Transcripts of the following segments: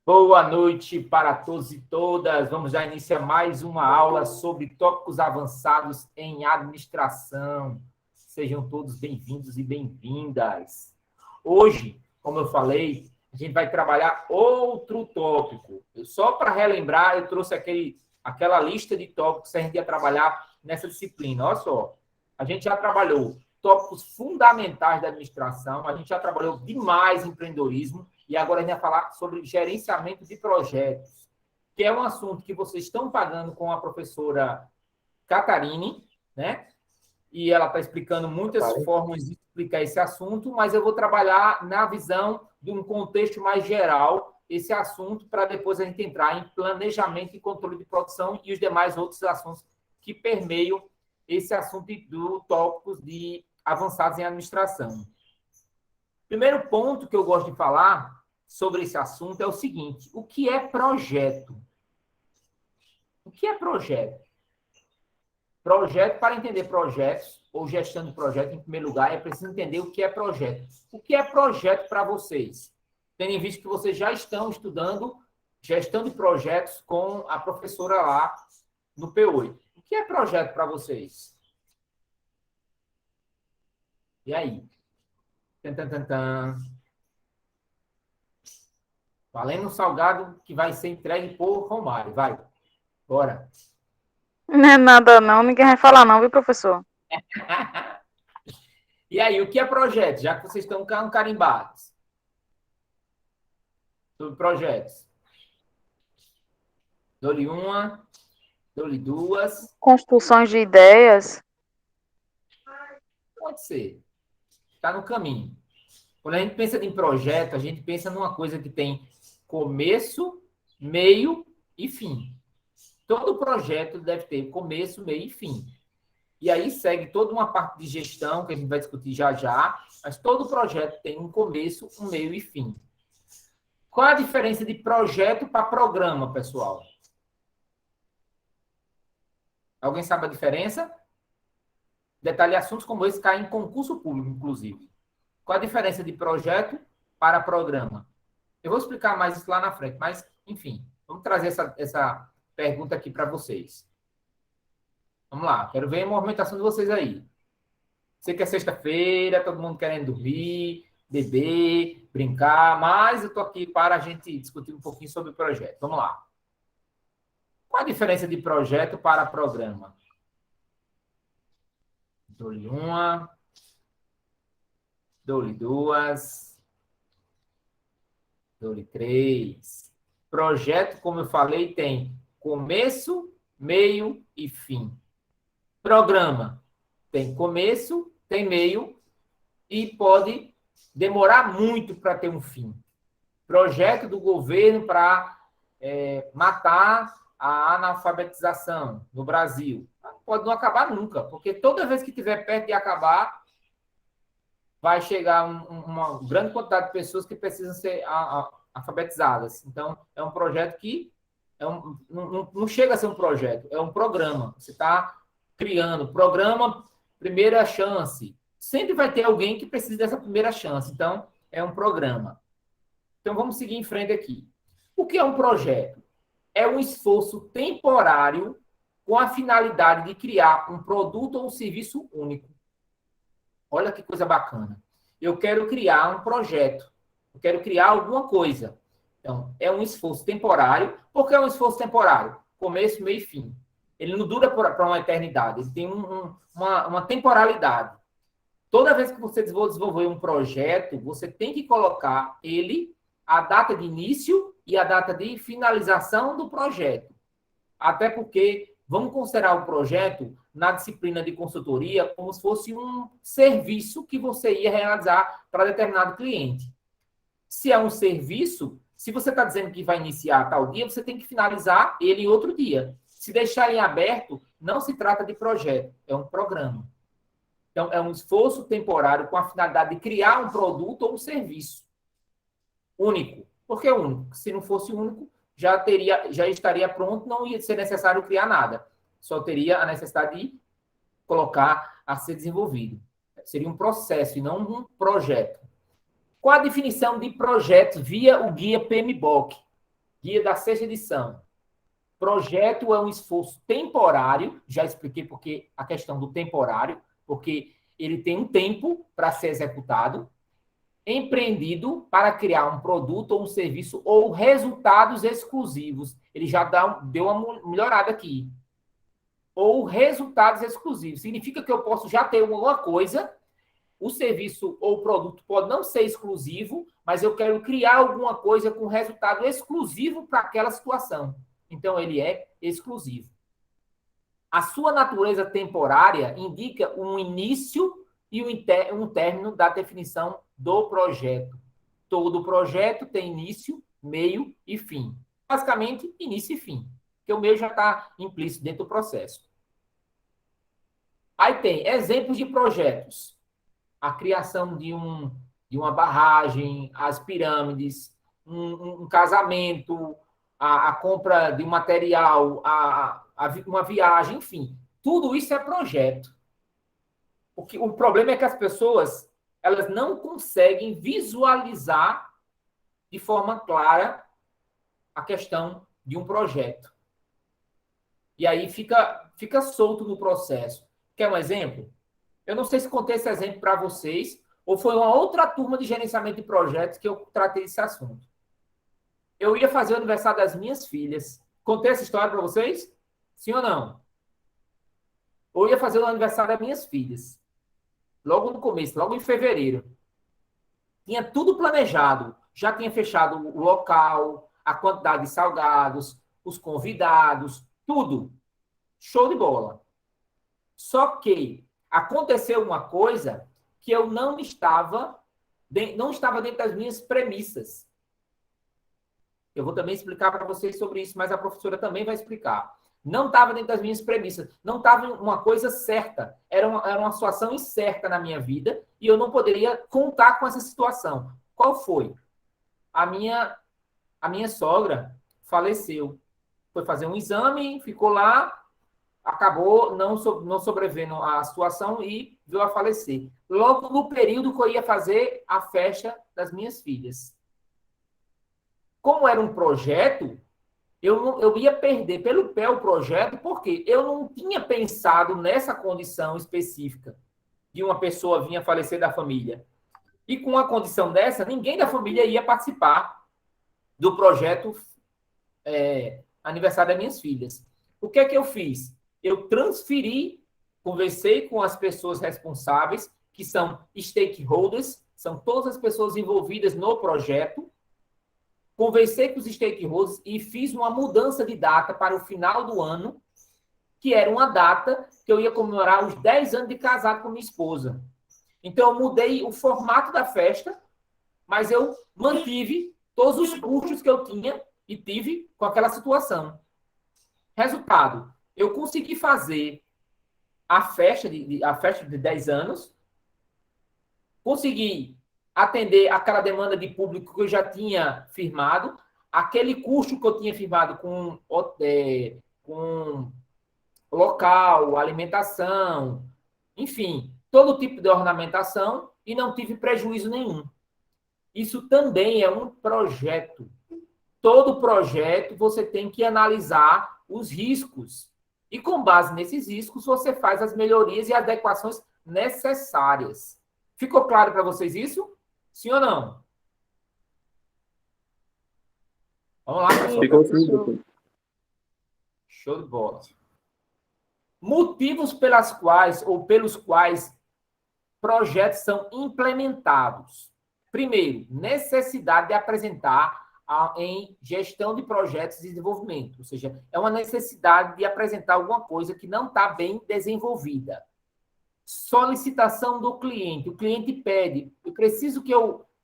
Boa noite para todos e todas. Vamos dar início a mais uma aula sobre tópicos avançados em administração. Sejam todos bem-vindos e bem-vindas. Hoje, como eu falei, a gente vai trabalhar outro tópico. Só para relembrar, eu trouxe aquela lista de tópicos que a gente ia trabalhar nessa disciplina. Olha só, a gente já trabalhou tópicos fundamentais da administração, a gente já trabalhou demais em empreendedorismo, e agora a gente vai falar sobre gerenciamento de projetos, que é um assunto que vocês estão pagando com a professora Catarine, né? E ela está explicando muitas formas de explicar esse assunto, mas eu vou trabalhar na visão de um contexto mais geral esse assunto, para depois a gente entrar em planejamento e controle de produção e os demais outros assuntos que permeiam esse assunto do tópicos de avançados em administração. Primeiro ponto que eu gosto de falar sobre esse assunto é o seguinte: o que é projeto? O que é projeto? Projeto, para entender projetos ou gestão de projeto, em primeiro lugar, é preciso entender o que é projeto. O que é projeto para vocês? Tendo em vista que vocês já estão estudando gestão de projetos com a professora lá no P8. O que é projeto para vocês? E aí? Tan, tan, tan, tan. Valendo um salgado que vai ser entregue por Romário. Vai, bora. Não é nada não, ninguém vai falar não, viu, professor? E aí, o que é projeto? Já que vocês estão carimbados sobre projetos. Dou-lhe uma, dou-lhe duas. Construções de ideias. Pode ser. Está no caminho. Quando a gente pensa em projeto, a gente pensa numa coisa que tem começo, meio e fim. Todo projeto deve ter começo, meio e fim. E aí segue toda uma parte de gestão, que a gente vai discutir já já, mas todo projeto tem um começo, um meio e fim. Qual é a diferença de projeto para programa, pessoal? Alguém sabe a diferença? Detalhe, assuntos como esse caem em concurso público, inclusive. Qual a diferença de projeto para programa? Eu vou explicar mais isso lá na frente, mas, enfim, vamos trazer essa pergunta aqui para vocês. Vamos lá, quero ver a movimentação de vocês aí. Sei que é sexta-feira, todo mundo querendo dormir, beber, brincar, mas eu estou aqui para a gente discutir um pouquinho sobre o projeto. Vamos lá. Qual a diferença de projeto para programa? Dou-lhe uma, dou-lhe duas, dou-lhe três. Projeto, como eu falei, tem começo, meio e fim. Programa tem começo, tem meio e pode demorar muito para ter um fim. Projeto do governo para matar a analfabetização no Brasil. Pode não acabar nunca, porque toda vez que estiver perto de acabar, vai chegar uma grande quantidade de pessoas que precisam ser alfabetizadas. Então, é um projeto que não chega a ser um projeto, é um programa. Você está criando programa primeira chance. Sempre vai ter alguém que precisa dessa primeira chance. Então, é um programa. Então, vamos seguir em frente aqui. O que é um projeto? É um esforço temporário com a finalidade de criar um produto ou um serviço único. Olha que coisa bacana. Eu quero criar um projeto. Eu quero criar alguma coisa. Então, é um esforço temporário. Por que é um esforço temporário? Começo, meio e fim. Ele não dura para uma eternidade. Ele tem uma temporalidade. Toda vez que você desenvolver um projeto, você tem que colocar ele, a data de início e a data de finalização do projeto. Até porque vamos considerar o projeto na disciplina de consultoria como se fosse um serviço que você ia realizar para determinado cliente. Se é um serviço, se você está dizendo que vai iniciar tal dia, você tem que finalizar ele em outro dia. Se deixar em aberto, não se trata de projeto, é um programa. Então, é um esforço temporário com a finalidade de criar um produto ou um serviço único. Por que único? Se não fosse único, já estaria pronto, não ia ser necessário criar nada. Só teria a necessidade de colocar a ser desenvolvido. Seria um processo e não um projeto. Qual a definição de projeto via o guia PMBOK? Guia da sexta edição. Projeto é um esforço temporário, já expliquei porque a questão do temporário, porque ele tem um tempo para ser executado, empreendido para criar um produto ou um serviço ou resultados exclusivos. Ele já deu uma melhorada aqui. Ou resultados exclusivos. Significa que eu posso já ter alguma coisa, o serviço ou o produto pode não ser exclusivo, mas eu quero criar alguma coisa com resultado exclusivo para aquela situação. Então, ele é exclusivo. A sua natureza temporária indica um início e um término da definição do projeto. Todo projeto tem início, meio e fim. Basicamente, início e fim, porque o meio já está implícito dentro do processo. Aí tem exemplos de projetos. A criação de uma barragem, as pirâmides, um casamento, a compra de um material, uma viagem, enfim. Tudo isso é projeto. O problema é que as pessoas elas não conseguem visualizar de forma clara a questão de um projeto. E aí fica solto no processo. Quer um exemplo? Eu não sei se contei esse exemplo para vocês ou foi uma outra turma de gerenciamento de projetos que eu tratei esse assunto. Eu ia fazer o aniversário das minhas filhas. Contei essa história para vocês? Sim ou não? Eu ia fazer o aniversário das minhas filhas. Logo no começo, logo em fevereiro. Tinha tudo planejado. Já tinha fechado o local, a quantidade de salgados, os convidados, tudo. Show de bola. Só que aconteceu uma coisa que eu não estava dentro das minhas premissas. Eu vou também explicar para vocês sobre isso, mas a professora também vai explicar. Não estava dentro das minhas premissas. Não estava uma coisa certa. Era uma situação incerta na minha vida e eu não poderia contar com essa situação. Qual foi? A minha sogra faleceu. Foi fazer um exame, ficou lá, acabou não sobrevivendo à situação e veio a falecer. Logo no período que eu ia fazer a festa das minhas filhas. Como era um projeto, eu ia perder pelo pé o projeto, porque eu não tinha pensado nessa condição específica de uma pessoa vir a falecer da família. E com uma condição dessa, ninguém da família ia participar do projeto aniversário das minhas filhas. O que é que eu fiz? Eu transferi, conversei com as pessoas responsáveis, que são stakeholders, são todas as pessoas envolvidas no projeto, conversei com os stakeholders e fiz uma mudança de data para o final do ano, que era uma data que eu ia comemorar os 10 anos de casado com minha esposa. Então, eu mudei o formato da festa, mas eu mantive todos os custos que eu tinha e tive com aquela situação. Resultado, eu consegui fazer a festa de 10 anos, consegui atender aquela demanda de público que eu já tinha firmado, aquele custo que eu tinha firmado com local, alimentação, enfim, todo tipo de ornamentação e não tive prejuízo nenhum. Isso também é um projeto. Todo projeto você tem que analisar os riscos. E com base nesses riscos, você faz as melhorias e adequações necessárias. Ficou claro para vocês isso? Sim ou não? Vamos lá, pessoal. Ficou sim. Show de bola. Motivos pelos quais projetos são implementados. Primeiro, necessidade de apresentar em gestão de projetos de desenvolvimento. Ou seja, é uma necessidade de apresentar alguma coisa que não está bem desenvolvida. Solicitação do cliente. O cliente pede, eu preciso que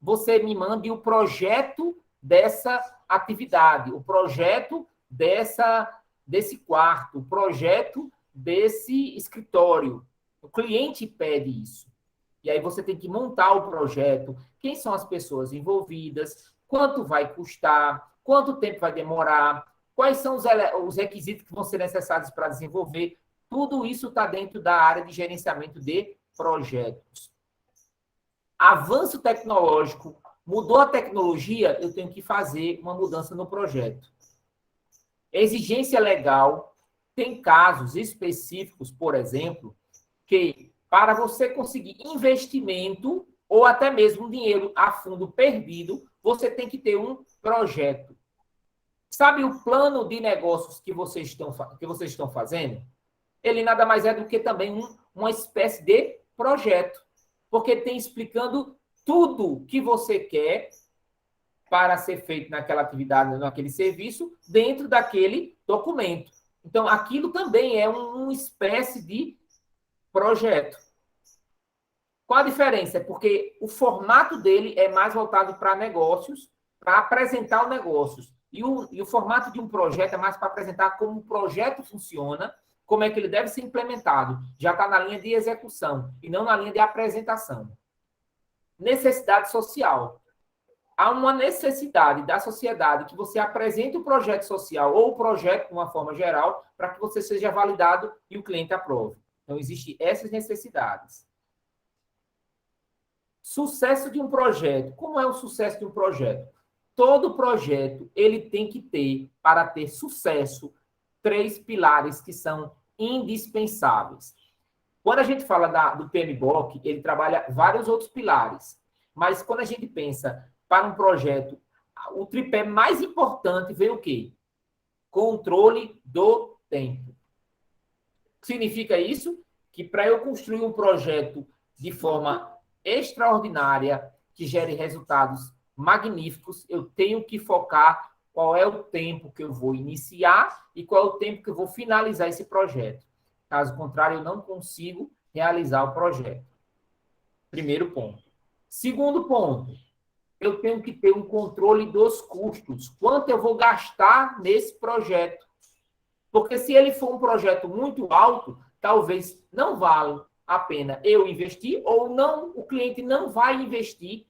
você me mande o projeto dessa atividade, o projeto desse quarto, o projeto desse escritório. O cliente pede isso. E aí você tem que montar o projeto, quem são as pessoas envolvidas, quanto vai custar, quanto tempo vai demorar, quais são os requisitos que vão ser necessários para desenvolver. Tudo isso está dentro da área de gerenciamento de projetos. Avanço tecnológico, Mudou a tecnologia, eu tenho que fazer uma mudança no projeto. Exigência legal, tem casos específicos, por exemplo, que para você conseguir investimento ou até mesmo dinheiro a fundo perdido, você tem que ter um projeto. Sabe o plano de negócios que vocês estão fazendo? Ele nada mais é do que também uma espécie de projeto, porque tem explicando tudo que você quer para ser feito naquela atividade, naquele serviço, dentro daquele documento. Então, aquilo também é uma espécie de projeto. Qual a diferença? É porque o formato dele é mais voltado para negócios, para apresentar o negócios. E o formato de um projeto é mais para apresentar como o projeto funciona, como é que ele deve ser implementado. Já está na linha de execução e não na linha de apresentação. Necessidade social. Há uma necessidade da sociedade que você apresente o projeto social ou o projeto de uma forma geral para que você seja validado e o cliente aprove. Então, existem essas necessidades. Sucesso de um projeto. Como é o sucesso de um projeto? Todo projeto ele tem que ter, para ter sucesso, 3 pilares que são indispensáveis. Quando a gente fala do PMBOK, ele trabalha vários outros pilares. Mas quando a gente pensa para um projeto, o tripé mais importante vem o quê? Controle do tempo. Significa isso? Que para eu construir um projeto de forma extraordinária, que gere resultados magníficos, eu tenho que focar qual é o tempo que eu vou iniciar e qual é o tempo que eu vou finalizar esse projeto. Caso contrário, eu não consigo realizar o projeto. Primeiro ponto. Segundo ponto, eu tenho que ter um controle dos custos. Quanto eu vou gastar nesse projeto? Porque se ele for um projeto muito alto, talvez não valha a pena eu investir ou não, o cliente não vai investir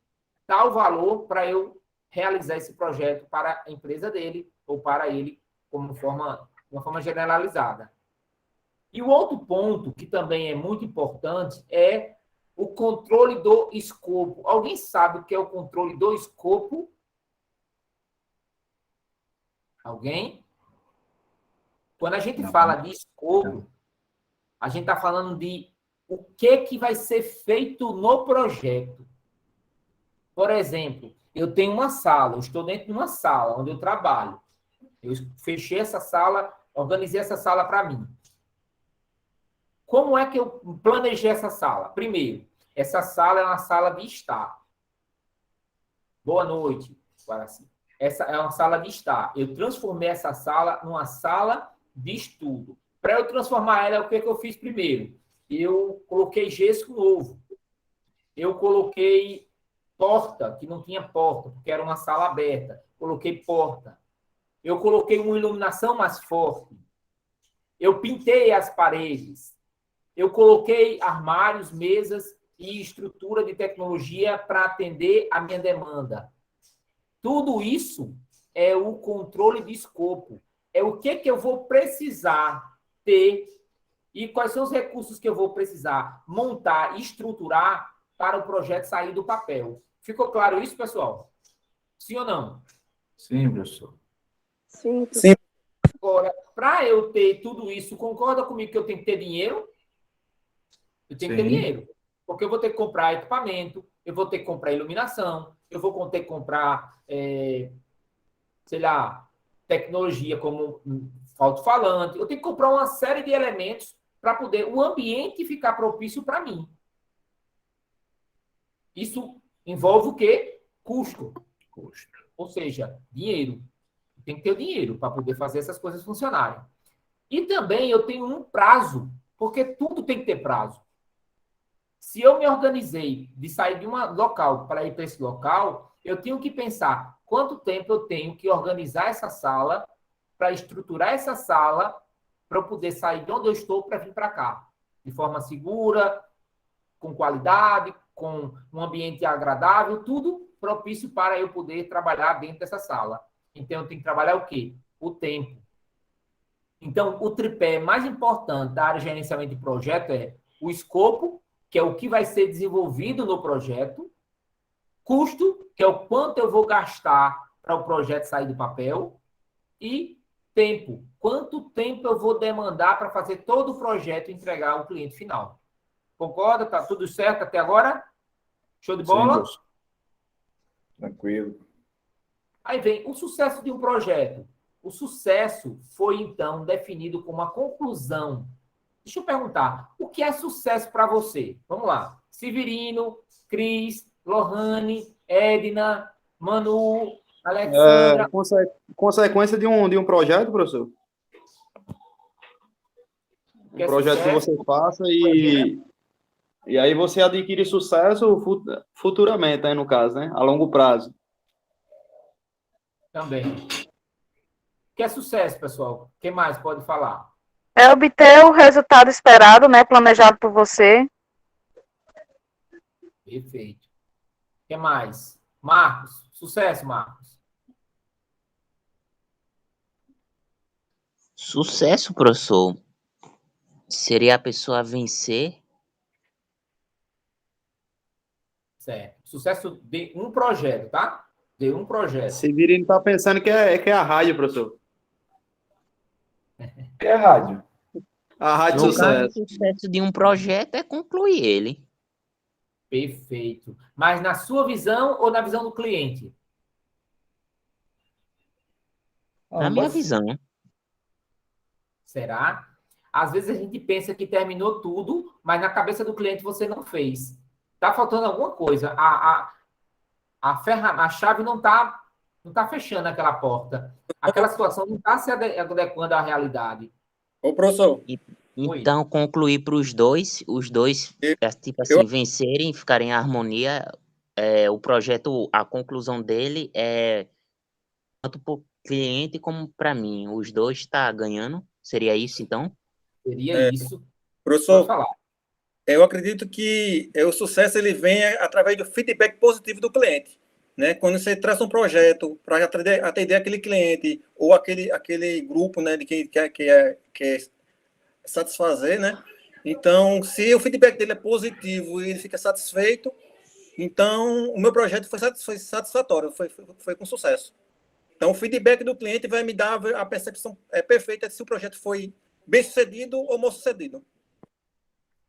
tal valor para eu realizar esse projeto para a empresa dele ou para ele como uma forma generalizada. E o outro ponto, que também é muito importante, é o controle do escopo. Alguém sabe o que é o controle do escopo? Alguém? Quando a gente fala de escopo, a gente está falando de o que vai ser feito no projeto. Por exemplo, eu tenho uma sala, eu estou dentro de uma sala onde eu trabalho. Eu fechei essa sala, organizei essa sala para mim. Como é que eu planejei essa sala? Primeiro, essa sala é uma sala de estar. Boa noite, Guaraci. Essa é uma sala de estar. Eu transformei essa sala numa sala de estudo. Para eu transformar ela, o que eu fiz primeiro? Eu coloquei gesso novo. Eu coloquei porta, que não tinha porta, porque era uma sala aberta. Coloquei porta. Eu coloquei uma iluminação mais forte. Eu pintei as paredes. Eu coloquei armários, mesas e estrutura de tecnologia para atender a minha demanda. Tudo isso é o controle de escopo. É o que eu vou precisar ter e quais são os recursos que eu vou precisar montar e estruturar para o projeto sair do papel. Ficou claro isso, pessoal? Sim ou não? Sim, professor. Sim. Agora, para eu ter tudo isso, concorda comigo que eu tenho que ter dinheiro? Eu tenho que ter dinheiro. Porque eu vou ter que comprar equipamento, eu vou ter que comprar iluminação, eu vou ter que comprar, sei lá, tecnologia como alto-falante. Eu tenho que comprar uma série de elementos para poder o ambiente ficar propício para mim. Isso envolve o quê? Custo. Ou seja, dinheiro. Tem que ter o dinheiro para poder fazer essas coisas funcionarem. E também eu tenho um prazo, porque tudo tem que ter prazo. Se eu me organizei de sair de um local para ir para esse local, eu tenho que pensar quanto tempo eu tenho que organizar essa sala, para estruturar essa sala, para eu poder sair de onde eu estou para vir para cá. De forma segura, com qualidade, com um ambiente agradável, tudo propício para eu poder trabalhar dentro dessa sala. Então, eu tenho que trabalhar o quê? O tempo. Então, o tripé mais importante da área de gerenciamento de projeto é o escopo, que é o que vai ser desenvolvido no projeto, Custo, que é o quanto eu vou gastar para o projeto sair do papel. E tempo, quanto tempo eu vou demandar para fazer todo o projeto e entregar ao cliente final. Concorda? Tá tudo certo até agora? Show de Sim, bola? professor. Tranquilo. Aí vem o sucesso de um projeto. O sucesso foi, então, definido como a conclusão. Deixa eu perguntar, o que é sucesso para você? Vamos lá. Severino, Cris, Lohane, Edna, Manu, Alexandra. Consequência de um projeto, professor? O Um que é projeto que sucesso? você faça e aí você adquire sucesso futuramente, né, no caso, né? A longo prazo. Também. O que é sucesso, pessoal? Quem mais pode falar? É obter o resultado esperado, né? Planejado por você. Perfeito. O que mais? Marcos. Sucesso, Marcos. Sucesso, professor, seria a pessoa vencer. Certo. Sucesso de um projeto, tá? De um projeto. Severino tá pensando que é a rádio, professor. Que é rádio? A rádio No caso, o sucesso. sucesso de um projeto é concluir ele. Perfeito. Mas na sua visão ou na visão do cliente? Na minha Ambas. visão. Será? Às vezes a gente pensa que terminou tudo, mas na cabeça do cliente você não fez. Tá faltando alguma coisa. A chave não tá fechando aquela porta. Aquela situação não está se adequando à realidade. Ô, professor, E- Então, concluir para os dois, tipo assim, vencerem, ficarem em harmonia. O projeto, a conclusão dele é tanto para o cliente como para mim. Os dois tá ganhando. Seria isso, então? Seria isso. Pode professor, falar. eu acredito que o sucesso ele vem através do feedback positivo do cliente, né? Quando você traz um projeto para atender aquele cliente ou aquele grupo, né, de quem quer satisfazer, né? Então, se o feedback dele é positivo e ele fica satisfeito, então o meu projeto foi satisfatório, foi com sucesso. Então, o feedback do cliente vai me dar a percepção perfeita de se o projeto foi bem sucedido ou mal sucedido.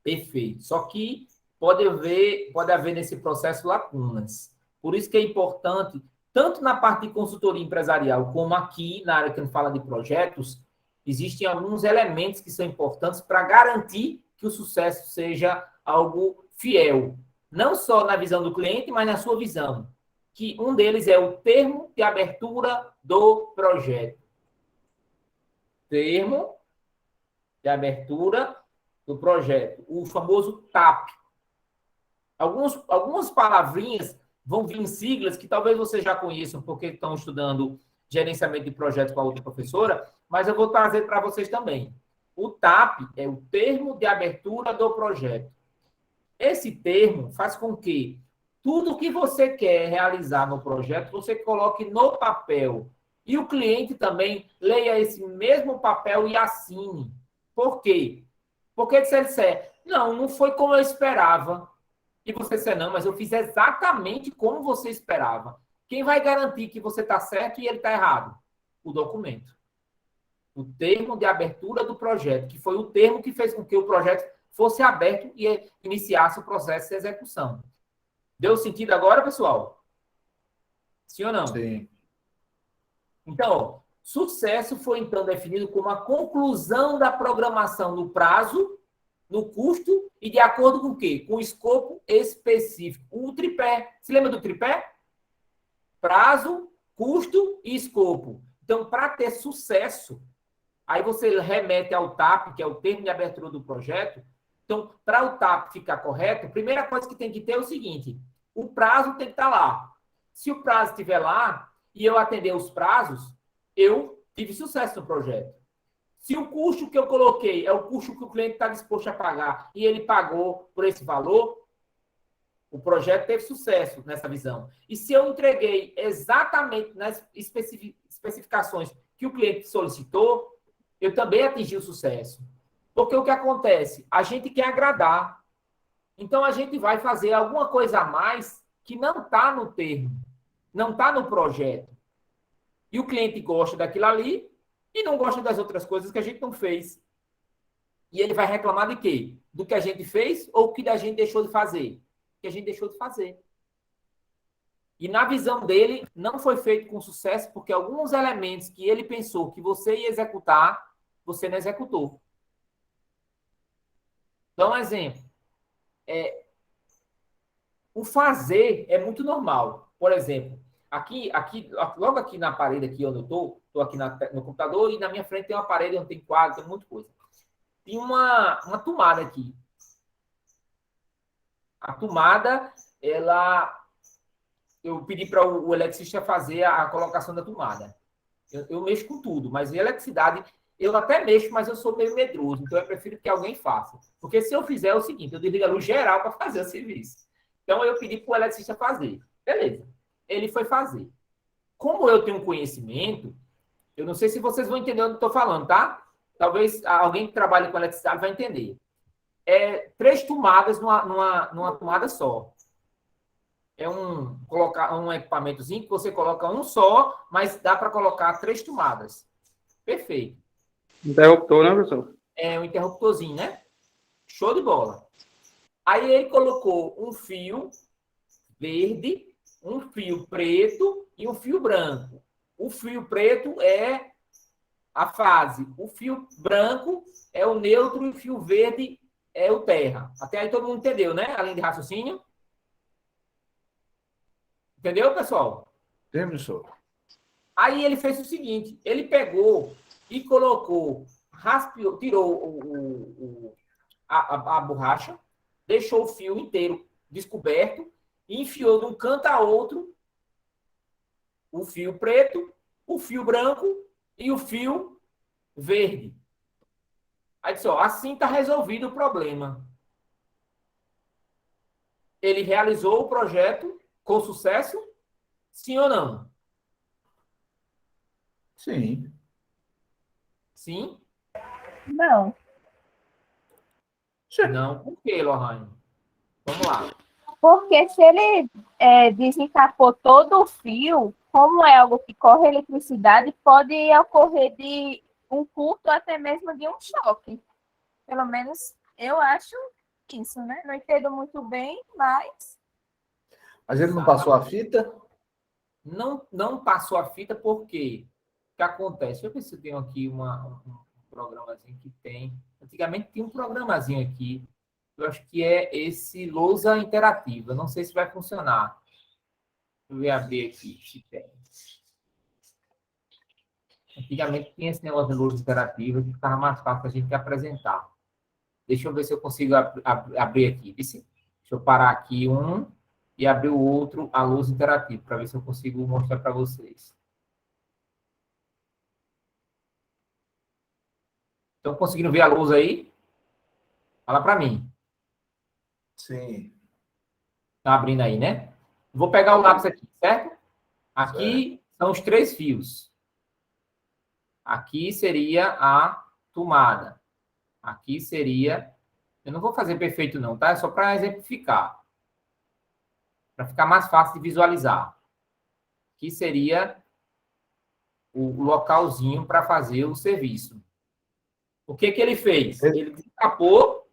Perfeito. Só que pode haver nesse processo lacunas. Por isso que é importante, tanto na parte de consultoria empresarial, como aqui na área que a gente fala de projetos, existem alguns elementos que são importantes para garantir que o sucesso seja algo fiel. Não só na visão do cliente, mas na sua visão. Que um deles é o termo de abertura do projeto. Termo de abertura do projeto, o famoso TAP. Algumas palavrinhas vão vir em siglas que talvez vocês já conheçam, porque estão estudando gerenciamento de projetos com a outra professora, mas eu vou trazer para vocês também. O TAP é o termo de abertura do projeto. Esse termo faz com que tudo que você quer realizar no projeto, você coloque no papel. E o cliente também leia esse mesmo papel e assine. Por quê? Porque se ele disser, não foi como eu esperava. E você disser, não, mas eu fiz exatamente como você esperava. Quem vai garantir que você está certo e ele está errado? O documento. O termo de abertura do projeto, que foi o termo que fez com que o projeto fosse aberto e iniciasse o processo de execução. Deu sentido agora, pessoal? Sim ou não? Sim. Então, sucesso foi então definido como a conclusão da programação no prazo, no custo e de acordo com o quê? Com o escopo específico. O tripé. Se lembra do tripé? Prazo, custo e escopo. Então, para ter sucesso, aí você remete ao TAP, que é o termo de abertura do projeto. Então, para o TAP ficar correto, a primeira coisa que tem que ter é o seguinte: o prazo tem que estar lá. Se o prazo estiver lá e eu atender os prazos, eu tive sucesso no projeto. Se o custo que eu coloquei é o custo que o cliente está disposto a pagar e ele pagou por esse valor, o projeto teve sucesso nessa visão. E se eu entreguei exatamente nas especificações que o cliente solicitou, eu também atingi o sucesso. Porque o que acontece? A gente quer agradar. Então, a gente vai fazer alguma coisa a mais que não está no termo, não está no projeto. E o cliente gosta daquilo ali e não gosta das outras coisas que a gente não fez. E ele vai reclamar de quê? Do que a gente fez ou que a gente deixou de fazer? Que a gente deixou de fazer. E na visão dele, não foi feito com sucesso porque alguns elementos que ele pensou que você ia executar, você não executou. Então, um exemplo. O fazer é muito normal. Por exemplo, logo aqui na parede, aqui onde eu estou aqui no computador, e na minha frente tem uma parede onde tem quadro, tem muita coisa. Tem uma tomada aqui. A tomada, eu pedi para o eletricista fazer a colocação da tomada. Eu mexo com tudo, mas em eletricidade, eu até mexo, mas eu sou meio medroso, então eu prefiro que alguém faça. Porque se eu fizer é o seguinte, eu desligo a luz geral para fazer o serviço. Então, eu pedi para o eletricista fazer. Beleza. Ele foi fazer. Como eu tenho conhecimento, eu não sei se vocês vão entender onde eu estou falando, tá? Talvez alguém que trabalha com eletricidade vai entender. 3 tomadas numa tomada só. Colocar um equipamentozinho que você coloca um só, mas dá para colocar 3 tomadas. Perfeito. Interruptor, né, professor? É um interruptorzinho, né? Show de bola. Aí ele colocou um fio verde, um fio preto e um fio branco. O fio preto é a fase. O fio branco é o neutro e o fio verde é o terra. Até aí todo mundo entendeu, né? Além de raciocínio. Entendeu, pessoal? Tem, professor. Aí ele fez o seguinte, ele pegou e colocou, tirou a borracha, deixou o fio inteiro descoberto e enfiou de um canto a outro o fio preto, o fio branco e o fio verde. Aí disse, assim está resolvido o problema. Ele realizou o projeto com sucesso? Sim ou não? Sim. Sim? Não. Não. Por quê, Lohane? Vamos lá. Porque se ele desencapou todo o fio, como é algo que corre eletricidade, pode ocorrer de um curto até mesmo de um choque. Pelo menos eu acho isso, né? Não entendo muito bem, mas... Mas ele não passou a fita? Não passou a fita porque o que acontece? Deixa eu ver se eu tenho aqui um programazinho que tem. Antigamente tinha um programazinho aqui. Eu acho que é esse lousa interativa. Não sei se vai funcionar. Deixa eu abrir aqui se tem. Antigamente tinha esse negócio de lousa interativa que ficava mais fácil para a gente apresentar. Deixa eu ver se eu consigo abrir aqui. Deixa eu parar aqui e abrir o outro, a lousa interativa, para ver se eu consigo mostrar para vocês. Estão conseguindo ver a lousa aí? Fala para mim. Sim. Está abrindo aí, né? Vou pegar o lápis aqui, certo? Aqui são os 3 fios. Aqui seria a tomada. Aqui seria... Eu não vou fazer perfeito não, tá? É só para exemplificar. Para ficar mais fácil de visualizar. Aqui seria o localzinho para fazer o serviço. O que ele fez? Ele desencapou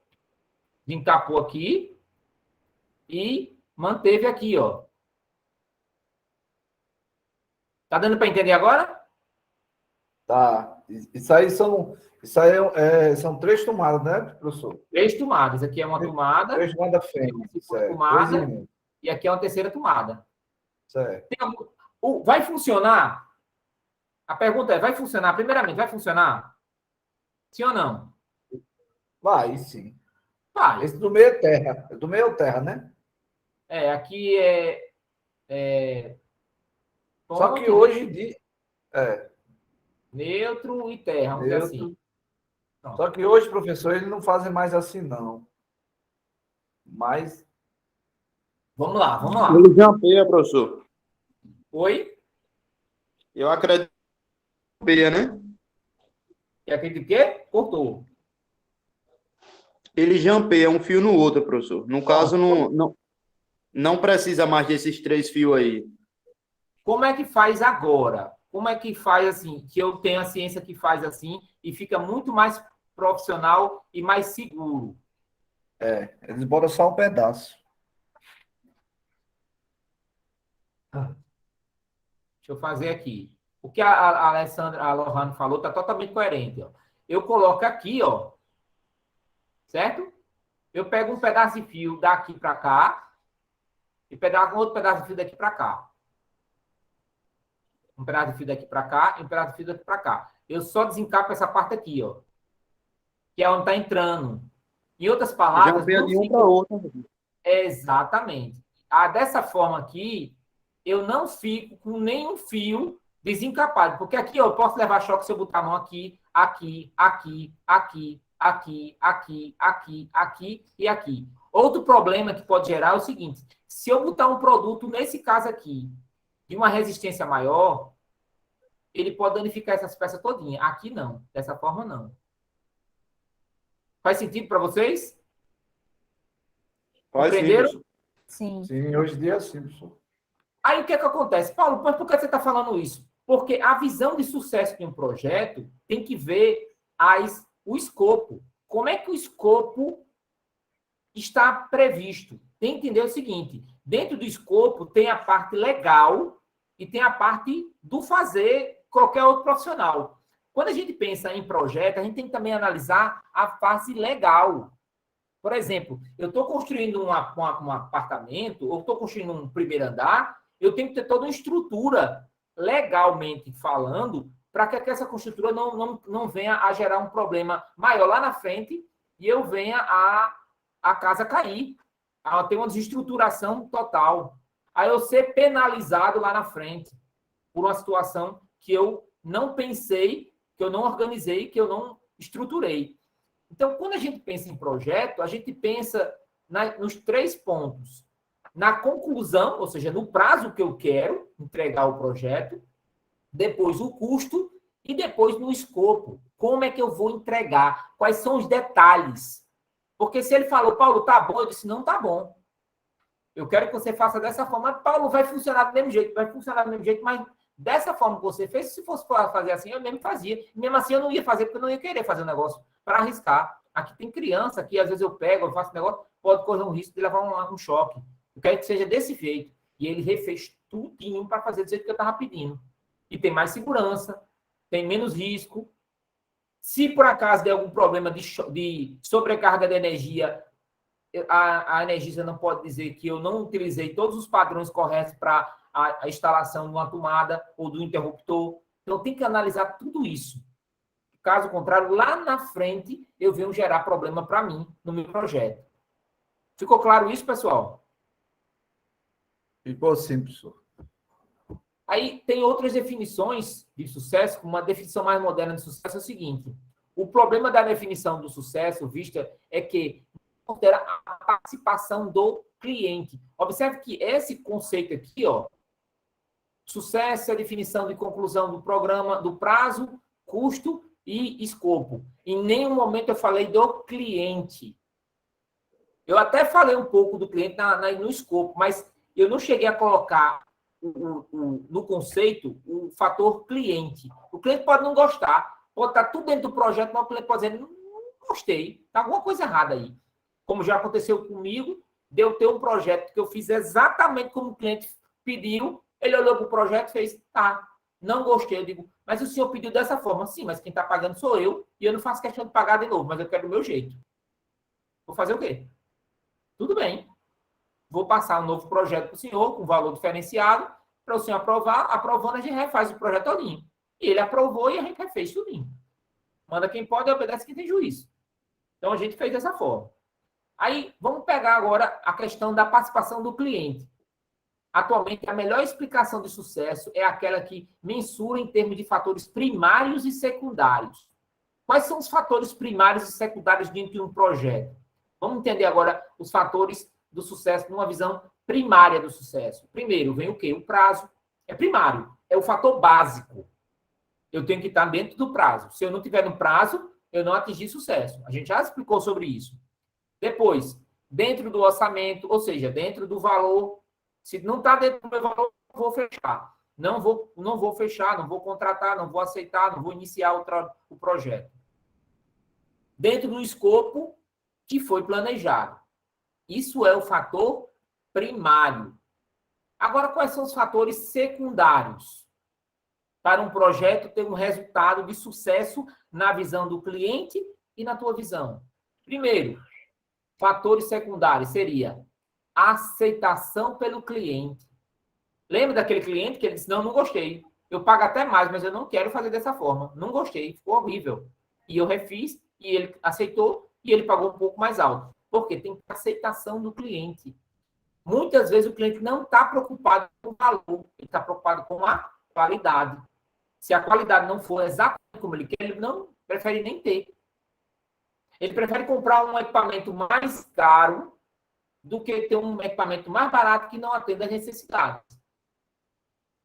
aqui e manteve aqui, ó. Tá dando para entender agora? Tá. Isso aí são 3 tomadas, né, professor? 3 tomadas. Aqui é uma tomada. 3 tomadas fêmea. Certo. Tomada. 3 em 1. E aqui é uma terceira tomada. Certo. Vai funcionar? A pergunta é, vai funcionar? Primeiramente, vai funcionar? Sim ou não? Vai, sim. Vai. Esse do meio é terra. Do meio é o terra, né? Aqui Só que hoje em dia... neutro e terra, vamos dizer assim. Pronto. Só que hoje, professor, eles não fazem mais assim, não. Mas... Vamos lá. Ele jampeia, professor. Oi? Eu acredito que jampeia, né? E aqui de quê? Cortou. Ele jampeia um fio no outro, professor. No caso, não precisa mais desses 3 fios aí. Como é que faz agora? Como é que faz assim, que eu tenho a ciência que faz assim e fica muito mais profissional e mais seguro? Eles botam só um pedaço. Deixa eu fazer aqui. O que a Alessandra, a Lohane falou está totalmente coerente. Ó. Eu coloco aqui, ó, certo? Eu pego um pedaço de fio daqui para cá e pego outro pedaço de fio daqui para cá. Um pedaço de fio daqui para cá e um pedaço de fio daqui para cá. Eu só desencapo essa parte aqui, ó, que é onde está entrando. Em outras palavras... Já veio de um para outro. Exatamente. Dessa forma aqui, eu não fico com nenhum fio desencapado, porque aqui ó, eu posso levar choque se eu botar a mão aqui, aqui, aqui, aqui, aqui, aqui, aqui, aqui e aqui. Outro problema que pode gerar é o seguinte, se eu botar um produto, nesse caso aqui, de uma resistência maior, ele pode danificar essas peças todinhas. Aqui não, dessa forma não. Faz sentido para vocês? Compreenderam? Sim. Sim, hoje em dia é assim, professor. Aí o que é que acontece? Paulo, mas por que você está falando isso? Porque a visão de sucesso de um projeto tem que ver o escopo. Como é que o escopo está previsto? Tem que entender o seguinte, dentro do escopo tem a parte legal e tem a parte do fazer qualquer outro profissional. Quando a gente pensa em projeto, a gente tem que também analisar a fase legal. Por exemplo, eu estou construindo um apartamento, ou estou construindo um primeiro andar, eu tenho que ter toda uma estrutura, legalmente falando, para que essa estrutura não venha a gerar um problema maior lá na frente e eu venha a casa cair, a ter uma desestruturação total. Aí eu ser penalizado lá na frente por uma situação que eu não pensei, que eu não organizei, que eu não estruturei. Então, quando a gente pensa em projeto, a gente pensa nos 3 pontos. Na conclusão, ou seja, no prazo que eu quero entregar o projeto, depois o custo e depois no escopo. Como é que eu vou entregar? Quais são os detalhes? Porque se ele falou, Paulo, tá bom, eu disse, não tá bom. Eu quero que você faça dessa forma. Paulo, vai funcionar do mesmo jeito, mas dessa forma que você fez, se fosse fazer assim, eu mesmo fazia. Mesmo assim, eu não ia fazer, porque eu não ia querer fazer um negócio para arriscar. Aqui tem criança que, às vezes, eu pego, eu faço negócio, pode correr um risco de levar um choque. Eu quero que seja desse jeito. E ele refez tudinho para fazer do jeito que eu estava pedindo. E tem mais segurança, tem menos risco. Se, por acaso, der algum problema de sobrecarga de energia, a Energisa não pode dizer que eu não utilizei todos os padrões corretos para a instalação de uma tomada ou do interruptor. Então, tem que analisar tudo isso. Caso contrário, lá na frente, eu venho gerar problema para mim no meu projeto. Ficou claro isso, pessoal? Ficou sim, professor. Aí tem outras definições de sucesso, uma definição mais moderna de sucesso é o seguinte: o problema da definição do sucesso vista é que considera a participação do cliente. Observe que esse conceito aqui, ó, sucesso é a definição de conclusão do programa, do prazo, custo e escopo. Em nenhum momento eu falei do cliente. Eu até falei um pouco do cliente no escopo, mas eu não cheguei a colocar no conceito o fator cliente. O cliente pode não gostar, pode estar tudo dentro do projeto, mas o cliente pode dizer, não gostei, está alguma coisa errada aí. Como já aconteceu comigo, de eu ter um projeto que eu fiz exatamente como o cliente pediu, ele olhou para o projeto e fez, tá, não gostei. Eu digo, mas o senhor pediu dessa forma. Sim, mas quem está pagando sou eu, e eu não faço questão de pagar de novo, mas eu quero do meu jeito. Vou fazer o quê? Tudo bem. Vou passar um novo projeto para o senhor, com valor diferenciado, para o senhor aprovar. Aprovando, a gente refaz o projeto todinho. E ele aprovou e a gente refez tudinho. Manda quem pode e obedece quem tem juízo. Então, a gente fez dessa forma. Aí, vamos pegar agora a questão da participação do cliente. Atualmente, a melhor explicação de sucesso é aquela que mensura em termos de fatores primários e secundários. Quais são os fatores primários e secundários dentro de um projeto? Vamos entender agora os fatores do sucesso numa visão primária do sucesso. Primeiro, vem o quê? O prazo. É primário. É o fator básico. Eu tenho que estar dentro do prazo. Se eu não tiver no prazo, eu não atingi sucesso. A gente já explicou sobre isso. Depois, dentro do orçamento, ou seja, dentro do valor. Se não está dentro do meu valor, eu vou fechar. Não vou fechar, não vou contratar, não vou aceitar, não vou iniciar o projeto. Dentro do escopo que foi planejado. Isso é o fator primário. Agora, quais são os fatores secundários para um projeto ter um resultado de sucesso na visão do cliente e na tua visão? Primeiro, fatores secundários seria a aceitação pelo cliente. Lembra daquele cliente que ele disse, não gostei. Eu pago até mais, mas eu não quero fazer dessa forma. Não gostei, ficou horrível. E eu refiz, e ele aceitou, e ele pagou um pouco mais alto. Porque tem aceitação do cliente. Muitas vezes o cliente não está preocupado com o valor, ele está preocupado com a qualidade. Se a qualidade não for exatamente como ele quer, ele não prefere nem ter. Ele prefere comprar um equipamento mais caro do que ter um equipamento mais barato que não atenda às necessidades.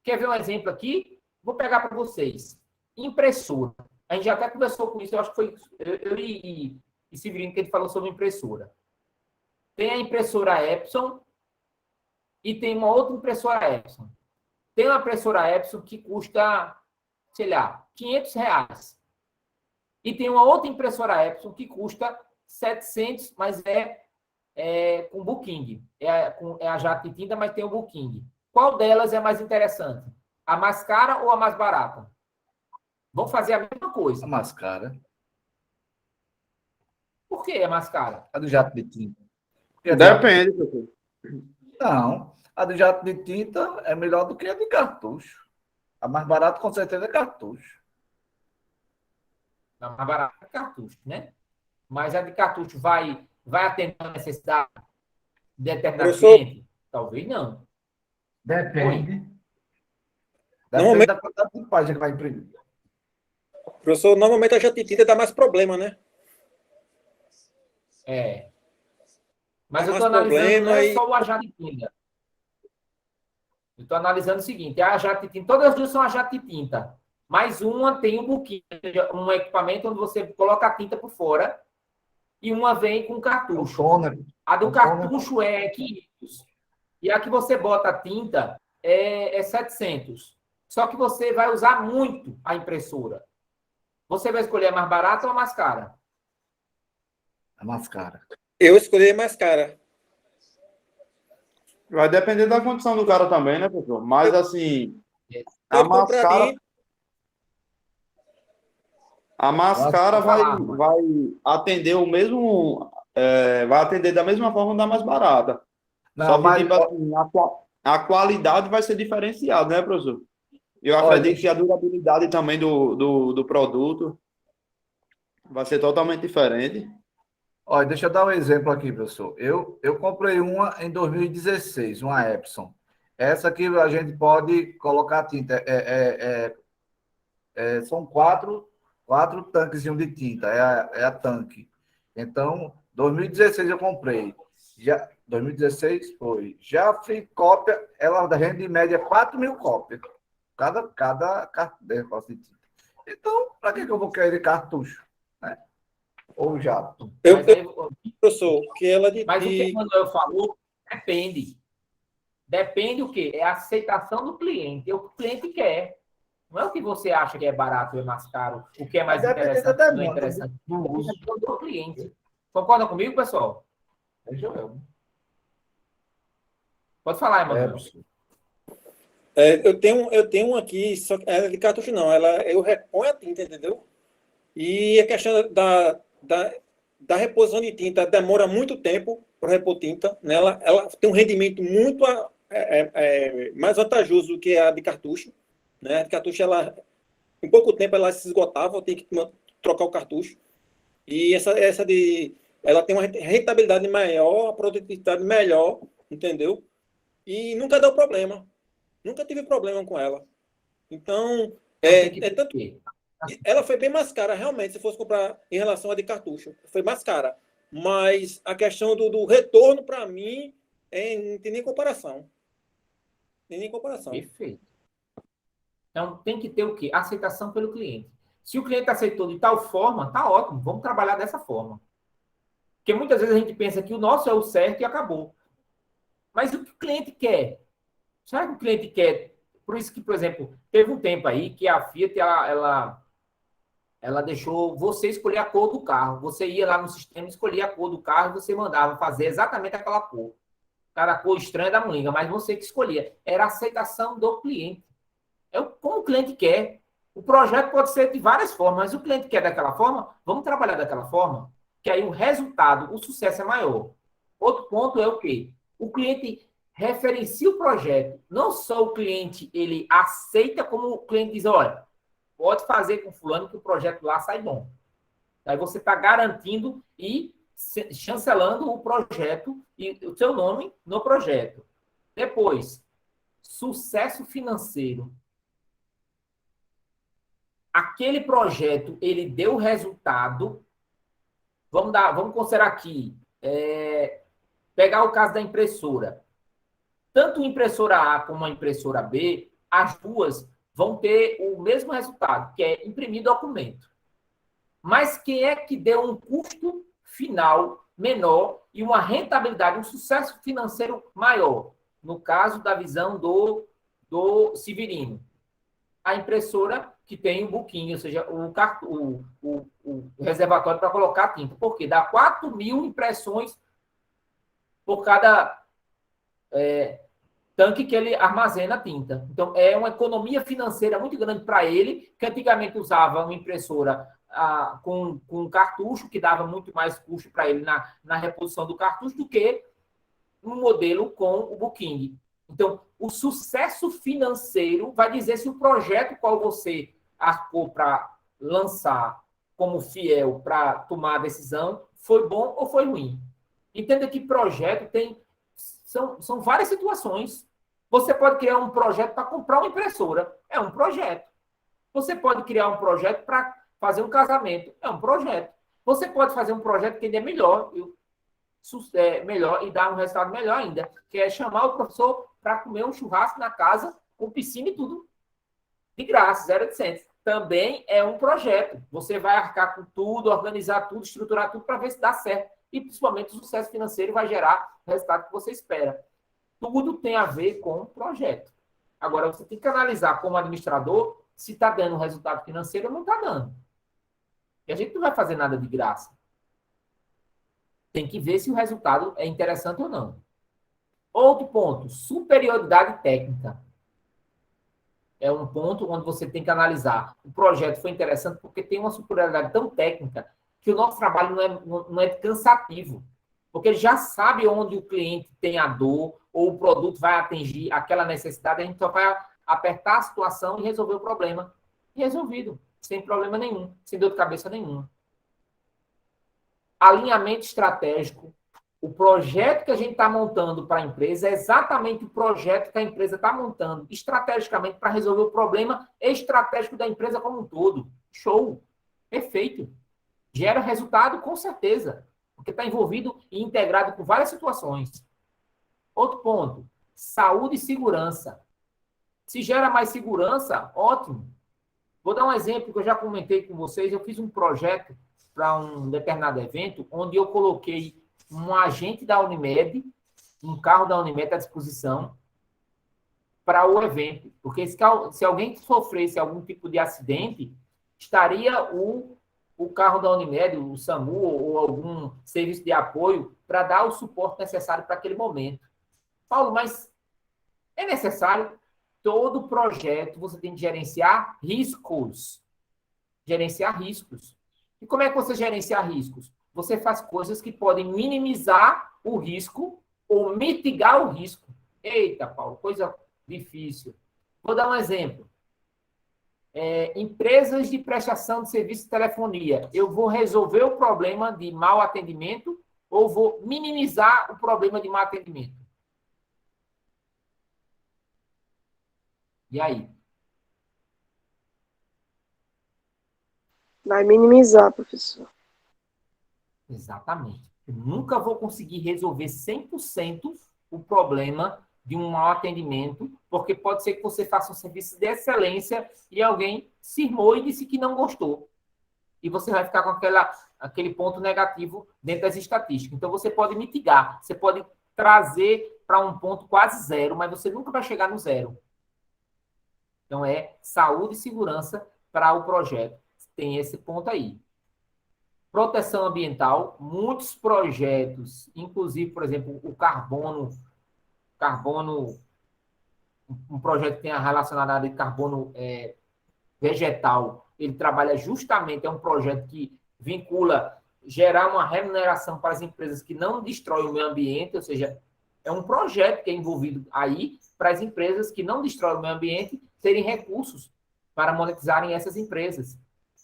Quer ver um exemplo aqui? Vou pegar para vocês. Impressora. A gente já até conversou com isso, eu acho que foi eu e Severino que a gente falou sobre impressora. Tem a impressora Epson e tem uma outra impressora Epson. Tem uma impressora Epson que custa, sei lá, R$500. E tem uma outra impressora Epson que custa 700, mas com booking. É a jato de tinta, mas tem o booking. Qual delas é mais interessante? A mais cara ou a mais barata? Vão fazer a mesma coisa. A mais cara. Por que é mais cara? A do jato de tinta. Depende, professor. Não. A do jato de tinta é melhor do que a de cartucho. A mais barata, com certeza, é cartucho. A mais barata é cartucho, né? Mas a de cartucho vai atender a necessidade de determinado cliente? Talvez não. Depende. Normalmente- da quantidade de página que vai imprimir. Professor, normalmente a jato de tinta dá mais problema, né? Mas Dá eu estou mais analisando problema não é e- só o jato de tinta. Eu estou analisando o seguinte, a jato de tinta, todas as duas são a jato de tinta, mas uma tem um buquinho, um equipamento onde você coloca a tinta por fora e uma vem com cartucho. Toner. A do o toner. cartucho é 500 e a que você bota a tinta é 700. Só que você vai usar muito a impressora. Você vai escolher a mais barata ou a mais cara? A mais cara. Eu escolhi a mais cara. Vai depender da condição do cara também, né, professor? Mas, assim, a Eu mais cara, compraria. a mais cara vai falar, mano. atender o mesmo... vai atender da mesma forma da mais barata. Não, Só que, mas... tipo assim, a qualidade vai ser diferenciada, né, professor? Eu Olha, acredito que a durabilidade também do produto vai ser totalmente diferente. Olha, deixa eu dar um exemplo aqui, professor. Eu comprei uma em 2016, uma Epson. Essa aqui a gente pode colocar tinta. São quatro tanques de tinta. É a tanque. Então, 2016 eu comprei. 2016 foi. Já fiz cópia, ela rende em média 4.000 cópias. Cada negócio de tinta. Então, para que eu vou querer cartucho? Né? Ou jato? Professor, que ela de... Mas o que o Manuel falou, depende. Depende o quê? É a aceitação do cliente. É o que o cliente quer. Não é o que você acha que é barato ou é mais caro, o que é mais interessante, não é interessante. Depende do cliente. Concorda comigo, pessoal? Deixa eu ver. Pode falar, Manuel. eu tenho uma aqui, só que ela é de cartucho não, eu reponho a tinta, entendeu? E a questão da reposição de tinta demora muito tempo para repor tinta. Nela, ela tem um rendimento muito mais vantajoso do que a de cartucho. Né? A de cartucho, em pouco tempo, ela se esgotava, eu tenho que trocar o cartucho. E ela tem uma rentabilidade maior, a produtividade melhor, entendeu? E nunca deu problema. Nunca tive problema com ela. Então, tanto ela foi bem mais cara, realmente, se fosse comprar em relação à de cartucho. Foi mais cara. Mas a questão do retorno, para mim, não tem nem comparação. Tem nem comparação. Perfeito. Então, tem que ter o quê? Aceitação pelo cliente. Se o cliente aceitou de tal forma, tá ótimo. Vamos trabalhar dessa forma. Porque muitas vezes a gente pensa que o nosso é o certo e acabou. Mas o que o cliente quer? Sabe o que o cliente quer? Por isso que, por exemplo, teve um tempo aí que a Fiat, ela deixou você escolher a cor do carro. Você ia lá no sistema, escolhia a cor do carro e você mandava fazer exatamente aquela cor. Cada cor estranha da moinga, mas você que escolhia. Era a aceitação do cliente. É como o cliente quer. O projeto pode ser de várias formas, mas o cliente quer daquela forma, vamos trabalhar daquela forma, que aí o resultado, o sucesso é maior. Outro ponto é o quê? O cliente referencia o projeto. Não só o cliente, ele aceita, como o cliente diz, olha, pode fazer com fulano que o projeto lá sai bom. Aí você está garantindo e chancelando o projeto e o seu nome no projeto. Depois, sucesso financeiro. Aquele projeto, ele deu resultado. Vamos considerar aqui, pegar o caso da impressora. Tanto a impressora A como a impressora B, as duas vão ter o mesmo resultado, que é imprimir documento. Mas quem é que deu um custo final menor e uma rentabilidade, um sucesso financeiro maior? No caso da visão do Severino. A impressora que tem o buquinho, ou seja, o reservatório para colocar tinta. Por quê? Dá 4.000 impressões por cada tanque que ele armazena tinta. Então, é uma economia financeira muito grande para ele, que antigamente usava uma impressora com cartucho, que dava muito mais custo para ele na reposição do cartucho, do que um modelo com o booking. Então, o sucesso financeiro vai dizer se o projeto qual você arcou para lançar como fiel para tomar a decisão foi bom ou foi ruim. Entenda que projeto são várias situações. Você pode criar um projeto para comprar uma impressora. É um projeto. Você pode criar um projeto para fazer um casamento. É um projeto. Você pode fazer um projeto que ainda é melhor, melhor e dar um resultado melhor ainda, que é chamar o professor para comer um churrasco na casa, com piscina e tudo, de graça, 0,800. Também é um projeto. Você vai arcar com tudo, organizar tudo, estruturar tudo para ver se dá certo. E, principalmente, o sucesso financeiro vai gerar o resultado que você espera. Tudo tem a ver com o projeto. Agora, você tem que analisar como administrador se está dando resultado financeiro ou não está dando. E a gente não vai fazer nada de graça. Tem que ver se o resultado é interessante ou não. Outro ponto, superioridade técnica. É um ponto onde você tem que analisar. O projeto foi interessante porque tem uma superioridade tão técnica que o nosso trabalho não é cansativo. Porque ele já sabe onde o cliente tem a dor ou o produto vai atingir aquela necessidade, a gente só vai apertar a situação e resolver o problema. E resolvido, sem problema nenhum, sem dor de cabeça nenhuma. Alinhamento estratégico. O projeto que a gente está montando para a empresa é exatamente o projeto que a empresa está montando estrategicamente para resolver o problema estratégico da empresa como um todo. Show! Perfeito! Gera resultado, com certeza, porque está envolvido e integrado com várias situações. Outro ponto, saúde e segurança. Se gera mais segurança, ótimo. Vou dar um exemplo que eu já comentei com vocês. Eu fiz um projeto para um determinado evento, onde eu coloquei um agente da Unimed, um carro da Unimed à disposição para o evento. Porque se alguém sofresse algum tipo de acidente, estaria o carro da Unimed, o SAMU ou algum serviço de apoio para dar o suporte necessário para aquele momento. Paulo, mas é necessário? Todo projeto você tem que gerenciar riscos. Gerenciar riscos. E como é que você gerencia riscos? Você faz coisas que podem minimizar o risco ou mitigar o risco. Eita, Paulo, coisa difícil. Vou dar um exemplo. Empresas de prestação de serviço de telefonia. Eu vou resolver o problema de mau atendimento ou vou minimizar o problema de mau atendimento? E aí? Vai minimizar, professor. Exatamente. Eu nunca vou conseguir resolver 100% o problema de um mau atendimento, porque pode ser que você faça um serviço de excelência e alguém cismou e disse que não gostou. e você vai ficar com aquele ponto negativo dentro das estatísticas. Então, você pode mitigar, você pode trazer para um ponto quase zero, mas você nunca vai chegar no zero. Então, é saúde e segurança para o projeto. Tem esse ponto aí. Proteção ambiental, muitos projetos, inclusive, por exemplo, o carbono, um projeto que tem relacionado à área de carbono vegetal, ele trabalha justamente, é um projeto que vincula gerar uma remuneração para as empresas que não destroem o meio ambiente, ou seja, é um projeto que é envolvido aí para as empresas que não destroem o meio ambiente terem recursos para monetizarem essas empresas.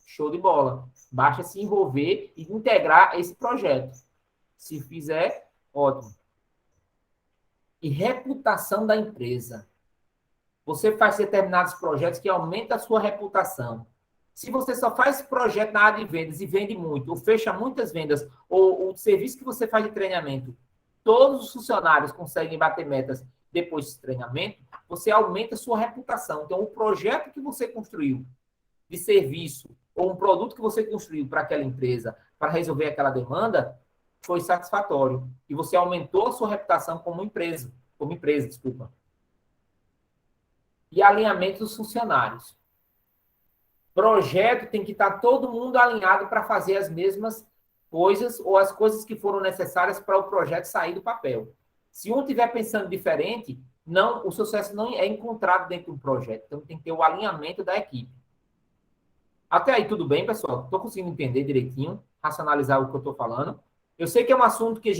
Show de bola. Basta se envolver e integrar esse projeto. Se fizer, ótimo. E reputação da empresa. Você faz determinados projetos que aumentam a sua reputação. Se você só faz projeto na área de vendas e vende muito, ou fecha muitas vendas, ou o serviço que você faz de treinamento, todos os funcionários conseguem bater metas depois desse treinamento, você aumenta a sua reputação. Então, o projeto que você construiu de serviço, ou um produto que você construiu para aquela empresa, para resolver aquela demanda, foi satisfatório. E você aumentou a sua reputação como empresa, desculpa. E alinhamento dos funcionários. Projeto tem que estar todo mundo alinhado para fazer as mesmas coisas ou as coisas que foram necessárias para o projeto sair do papel. Se um estiver pensando diferente, o sucesso não é encontrado dentro do projeto. Então, tem que ter o alinhamento da equipe. Até aí, tudo bem, pessoal? Estou conseguindo entender direitinho, racionalizar o que eu estou falando. Eu sei que é um assunto que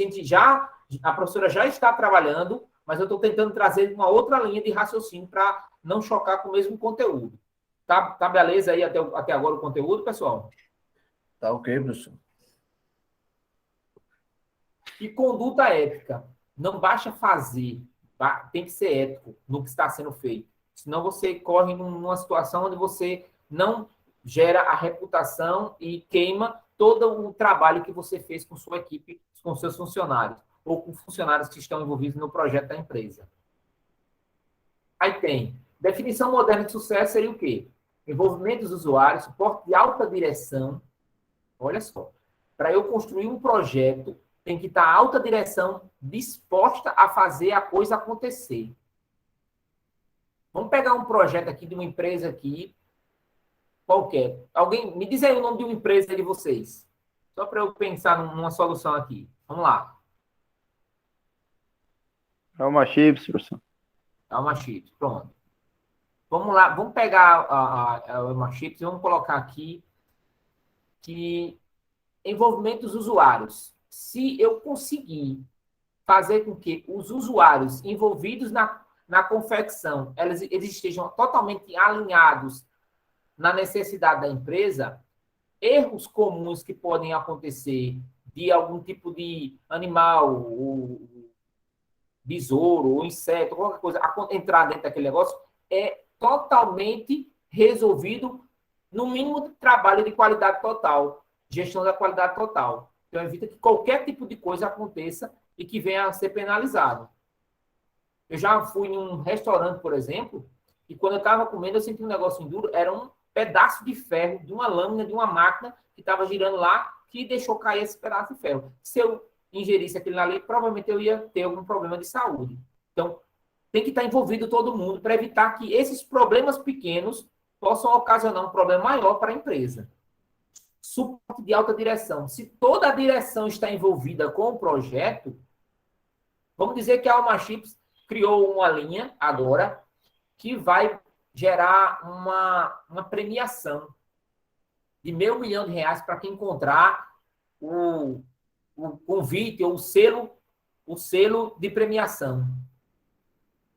a professora já está trabalhando, mas eu estou tentando trazer uma outra linha de raciocínio para não chocar com o mesmo conteúdo. Tá beleza aí até agora o conteúdo, pessoal? Tá ok, professor. E conduta ética. Não basta fazer, tem que ser ético no que está sendo feito. Senão você corre numa situação onde você não gera a reputação e queima todo o trabalho que você fez com sua equipe, com seus funcionários, ou com funcionários que estão envolvidos no projeto da empresa. Aí tem, definição moderna de sucesso seria o quê? Envolvimento dos usuários, suporte de alta direção. Olha só, para eu construir um projeto, tem que estar a alta direção disposta a fazer a coisa acontecer. Vamos pegar um projeto aqui de uma empresa aqui, qualquer. Alguém, me diz aí o nome de uma empresa de vocês. Só para eu pensar numa solução aqui. Vamos lá. Alma Chips, professor. Alma Chips, pronto. Vamos lá, vamos pegar a Alma Chips e vamos colocar aqui que envolvimento dos usuários. Se eu conseguir fazer com que os usuários envolvidos na confecção, eles estejam totalmente alinhados na necessidade da empresa, erros comuns que podem acontecer de algum tipo de animal, ou besouro, ou inseto, qualquer coisa, entrar dentro daquele negócio, é totalmente resolvido no mínimo de trabalho de qualidade total, gestão da qualidade total. Então, evita que qualquer tipo de coisa aconteça e que venha a ser penalizado. Eu já fui em um restaurante, por exemplo, e quando eu estava comendo, eu senti um negócio duro, era um pedaço de ferro, de uma lâmina, de uma máquina que estava girando lá, que deixou cair esse pedaço de ferro. Se eu ingerisse aquilo ali, provavelmente eu ia ter algum problema de saúde. Então, tem que estar envolvido todo mundo para evitar que esses problemas pequenos possam ocasionar um problema maior para a empresa. Suporte de alta direção. Se toda a direção está envolvida com o projeto, vamos dizer que a Alma Chips criou uma linha agora que vai gerar uma premiação de R$500 mil para quem encontrar o convite ou o selo de premiação.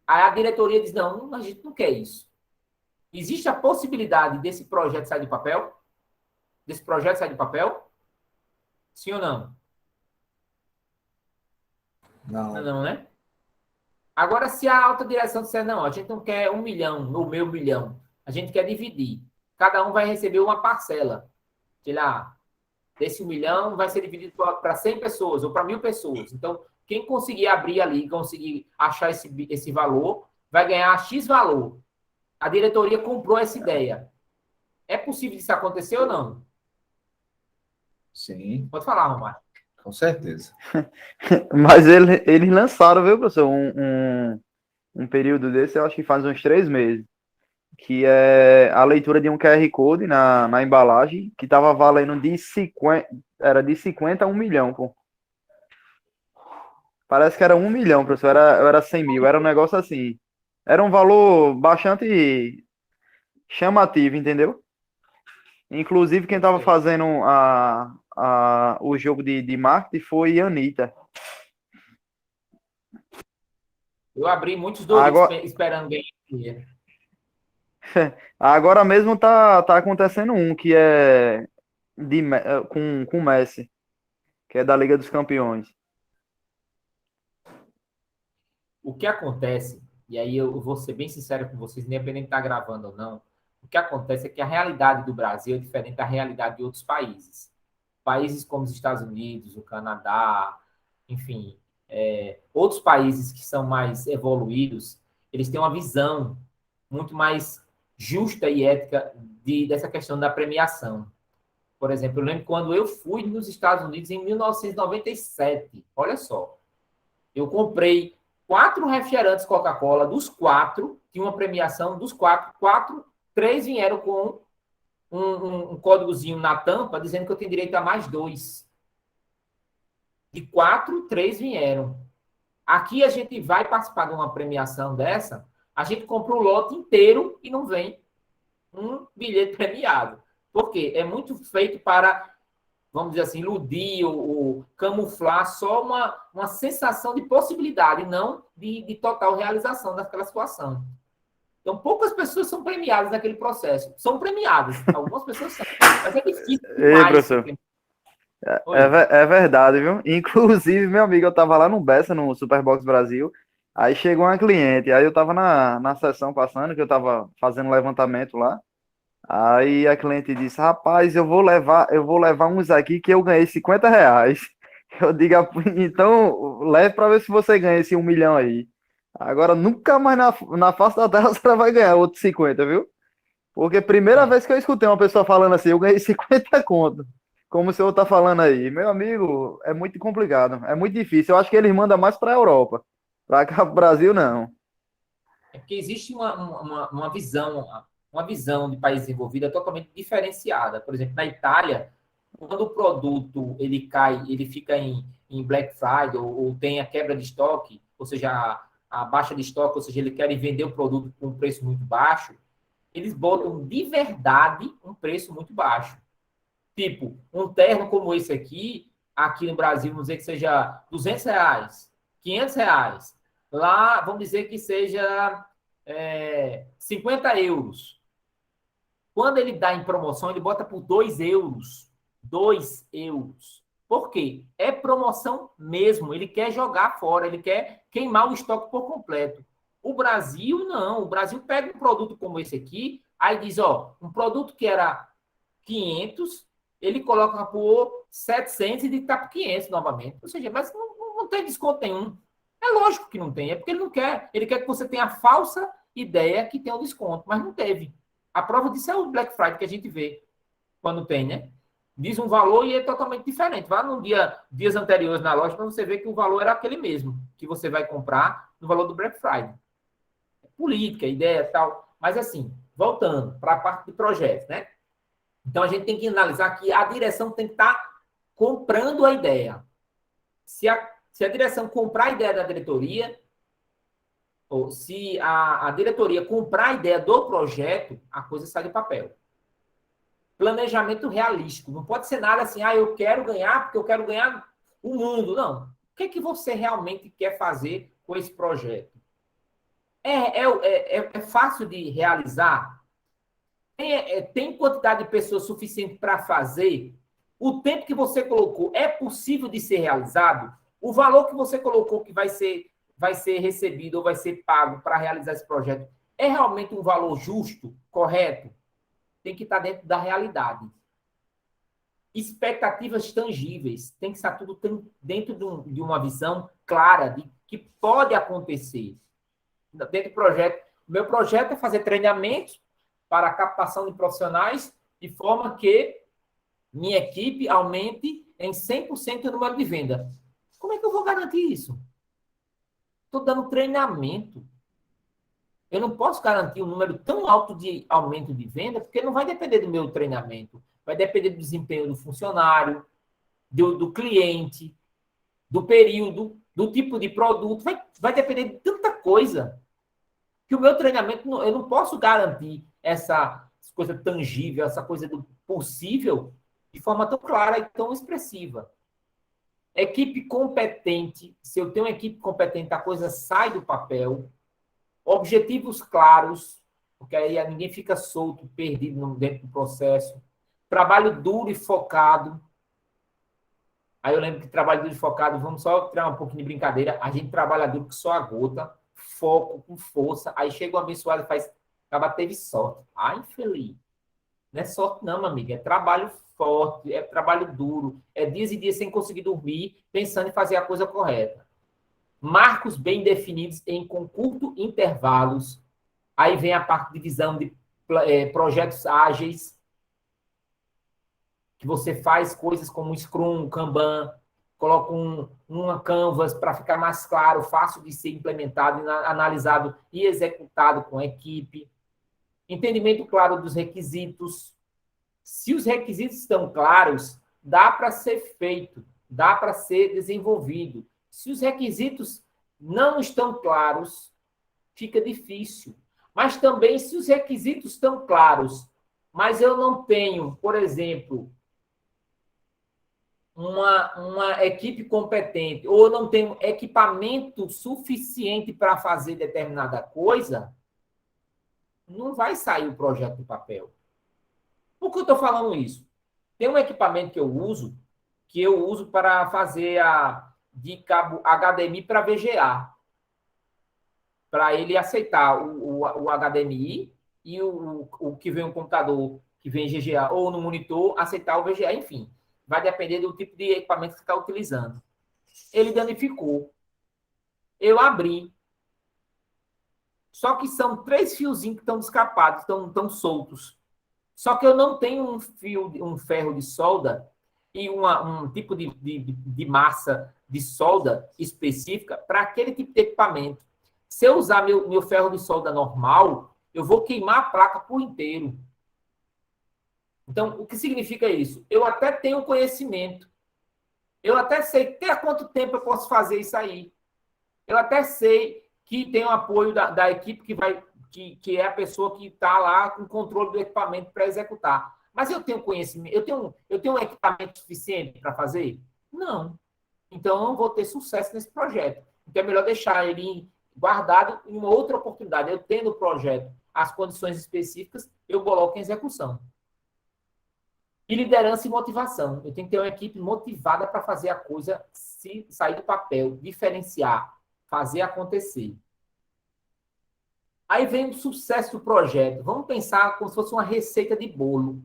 Aí a diretoria diz, não, a gente não quer isso. Existe a possibilidade desse projeto sair de papel? Desse projeto sair de papel? Sim ou não? Não. Não, né? Agora, se a alta direção disser, não, a gente não quer 1 milhão, no meu milhão, a gente quer dividir. Cada um vai receber uma parcela. Sei lá, desse 1 milhão vai ser dividido para 100 pessoas ou para 1.000 pessoas. Então, quem conseguir abrir ali, conseguir achar esse valor, vai ganhar X valor. A diretoria comprou essa ideia. É possível isso acontecer ou não? Sim, Pode falar, Romário. com certeza. Mas eles lançaram, viu, professor, um período desse, eu acho que faz uns 3 meses, que é a leitura de um QR Code na embalagem, que tava valendo de 50, era de 50 a 1 milhão, pô. Parece que era 1 milhão, professor, era 100 mil, era um negócio assim. Era um valor bastante chamativo, entendeu? Inclusive, quem tava fazendo o jogo de marketing foi a Anitta. Eu abri muitos Doritos Agora, esperando ganhar dinheiro. agora mesmo tá acontecendo um que é com o Messi, que é da Liga dos Campeões. O que acontece, e aí eu vou ser bem sincero com vocês, independente de estar gravando ou não, o que acontece é que a realidade do Brasil é diferente da realidade de outros países. Países como os Estados Unidos, o Canadá, enfim, outros países que são mais evoluídos, eles têm uma visão muito mais justa e ética dessa questão da premiação. Por exemplo, eu lembro quando eu fui nos Estados Unidos em 1997, olha só, eu comprei 4 refrigerantes Coca-Cola, dos 4, tinha uma premiação dos 4, 3 vieram com um códigozinho na tampa dizendo que eu tenho direito a mais 2. De 4, 3 vieram. Aqui a gente vai participar de uma premiação dessa, a gente compra o lote inteiro e não vem um bilhete premiado. Por quê? É muito feito para, vamos dizer assim, iludir ou camuflar só uma sensação de possibilidade, não de total realização daquela situação. Então, poucas pessoas são premiadas naquele processo. São premiadas, algumas pessoas são, mas é difícil Ei, demais. professor, é verdade, viu? Inclusive, meu amigo, eu tava lá no Bessa, no Superbox Brasil, aí chegou uma cliente, aí eu tava na sessão passando, que eu tava fazendo levantamento lá, aí a cliente disse, rapaz, eu vou levar uns aqui que eu ganhei R$ 50. Eu digo, então, leve pra ver se você ganha esse 1 milhão aí. Agora, nunca mais na face da terra você vai ganhar outros 50, viu? Porque primeira vez que eu escutei uma pessoa falando assim, eu ganhei 50 conto. Como o senhor tá falando aí. Meu amigo, é muito complicado. É muito difícil. Eu acho que eles mandam mais pra Europa. Pra cá pro Brasil, não. É porque existe uma visão de país desenvolvido totalmente diferenciada. Por exemplo, na Itália, quando o produto ele cai, ele fica em Black Friday ou tem a quebra de estoque, ou seja, a baixa de estoque, ou seja, eles querem vender o produto com um preço muito baixo, eles botam de verdade um preço muito baixo. Tipo, um terno como esse aqui no Brasil, vamos dizer que seja R$ 200, R$ 500. Lá, vamos dizer que seja 50 euros. Quando ele dá em promoção, ele bota por 2 euros. 2 euros. Por quê? É promoção mesmo. Ele quer jogar fora, ele quer queimar o estoque por completo. O Brasil, não. O Brasil pega um produto como esse aqui, aí diz, ó, um produto que era 500, ele coloca por 700 e está por 500 novamente. Ou seja, mas não tem desconto nenhum. É lógico que não tem, é porque ele não quer. Ele quer que você tenha a falsa ideia que tem um desconto, mas não teve. A prova disso é o Black Friday que a gente vê quando tem, né? Diz um valor e é totalmente diferente. Vá no dias anteriores na loja para você ver que o valor era aquele mesmo que você vai comprar no valor do Black Friday. É política, ideia e tal. Mas assim, voltando para a parte de projetos, né? Então a gente tem que analisar que a direção tem que estar comprando a ideia. Se a direção comprar a ideia da diretoria, ou se a diretoria comprar a ideia do projeto, a coisa sai do papel. Planejamento realístico. Não pode ser nada assim, eu quero ganhar porque eu quero ganhar o mundo. Não. O que é que você realmente quer fazer com esse projeto? É fácil de realizar? Tem quantidade de pessoas suficiente para fazer? O tempo que você colocou é possível de ser realizado? O valor que você colocou que vai ser recebido ou vai ser pago para realizar esse projeto é realmente um valor justo, correto? Tem que estar dentro da realidade. Expectativas tangíveis. Tem que estar tudo dentro de uma visão clara de que pode acontecer. Dentro do projeto. O meu projeto é fazer treinamentos para a captação de profissionais de forma que minha equipe aumente em 100% o número de venda. Como é que eu vou garantir isso? Estou dando treinamento. Eu não posso garantir um número tão alto de aumento de venda, porque não vai depender do meu treinamento. Vai depender do desempenho do funcionário, do cliente, do período, do tipo de produto. Vai depender de tanta coisa que o meu treinamento, eu não posso garantir essa coisa tangível, essa coisa do possível de forma tão clara e tão expressiva. Equipe competente, se eu tenho uma equipe competente, a coisa sai do papel. Objetivos claros, porque aí ninguém fica solto, perdido dentro do processo. Trabalho duro e focado. Aí eu lembro que trabalho duro e focado, vamos só tirar um pouquinho de brincadeira, a gente trabalha duro que só a gota, foco, com força, aí chega um abençoado e faz, acaba teve sorte. Ai, infeliz. Não é sorte não, meu amigo, é trabalho forte, é trabalho duro, é dias e dias sem conseguir dormir, pensando em fazer a coisa correta. Marcos bem definidos com curto intervalos. Aí vem a parte de visão de projetos ágeis, que você faz coisas como Scrum, Kanban, coloca uma Canvas para ficar mais claro, fácil de ser implementado, analisado e executado com a equipe. Entendimento claro dos requisitos. Se os requisitos estão claros, dá para ser feito, dá para ser desenvolvido. Se os requisitos não estão claros, fica difícil. Mas também, se os requisitos estão claros, mas eu não tenho, por exemplo, uma equipe competente, ou eu não tenho equipamento suficiente para fazer determinada coisa, não vai sair o projeto do papel. Por que eu estou falando isso? Tem um equipamento que eu uso para fazer de cabo HDMI para VGA. Para ele aceitar o HDMI e o que vem um computador que vem GGA ou no monitor, aceitar o VGA, enfim. Vai depender do tipo de equipamento que você está utilizando. Ele danificou. Eu abri. Só que são 3 fiozinhos que estão escapados, estão soltos. Só que eu não tenho um ferro de solda e um tipo de massa de solda específica para aquele tipo de equipamento. Se eu usar meu ferro de solda normal, eu vou queimar a placa por inteiro. Então, o que significa isso? Eu até tenho conhecimento. Eu até sei até quanto tempo eu posso fazer isso aí. Eu até sei que tem o apoio da equipe que é a pessoa que está lá com o controle do equipamento para executar. Mas eu tenho conhecimento, eu tenho um equipamento suficiente para fazer? Não. Então, eu não vou ter sucesso nesse projeto. Então, é melhor deixar ele guardado em uma outra oportunidade. Eu tendo o projeto, as condições específicas, eu coloco em execução. E liderança e motivação. Eu tenho que ter uma equipe motivada para fazer a coisa sair do papel, diferenciar, fazer acontecer. Aí vem o sucesso do projeto. Vamos pensar como se fosse uma receita de bolo.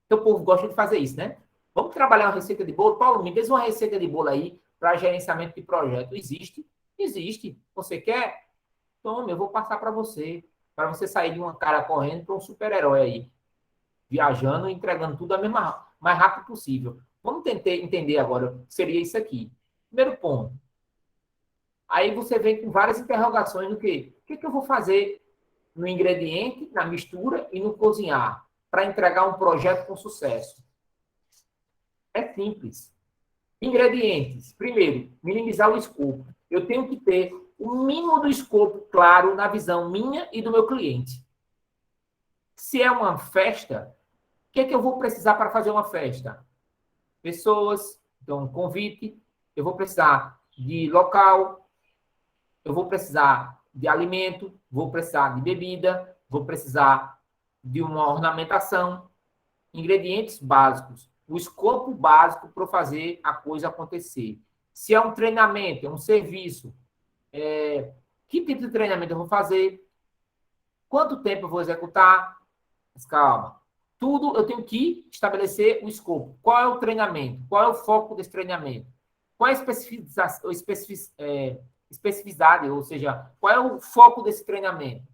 Então, o povo gosta de fazer isso, né? Vamos trabalhar uma receita de bolo? Paulo, me diz uma receita de bolo aí para gerenciamento de projeto. Existe? Existe. Você quer? Tome, eu vou passar para você sair de uma cara correndo para um super-herói aí, viajando e entregando tudo mais rápido possível. Vamos tentar entender agora o que seria isso aqui. Primeiro ponto. Aí você vem com várias interrogações do que? O que eu vou fazer no ingrediente, na mistura e no cozinhar para entregar um projeto com sucesso? É simples. Ingredientes. Primeiro, minimizar o escopo. Eu tenho que ter o mínimo do escopo claro na visão minha e do meu cliente. Se é uma festa, o que é que eu vou precisar para fazer uma festa? Pessoas, então, convite. Eu vou precisar de local. Eu vou precisar de alimento. Vou precisar de bebida. Vou precisar de uma ornamentação. Ingredientes básicos. O escopo básico para fazer a coisa acontecer. Se é um treinamento, é um serviço, que tipo de treinamento eu vou fazer? Quanto tempo eu vou executar? Mas calma. Tudo eu tenho que estabelecer o escopo. Qual é o treinamento? Qual é o foco desse treinamento? Qual é a especificidade, ou seja, qual é o foco desse treinamento?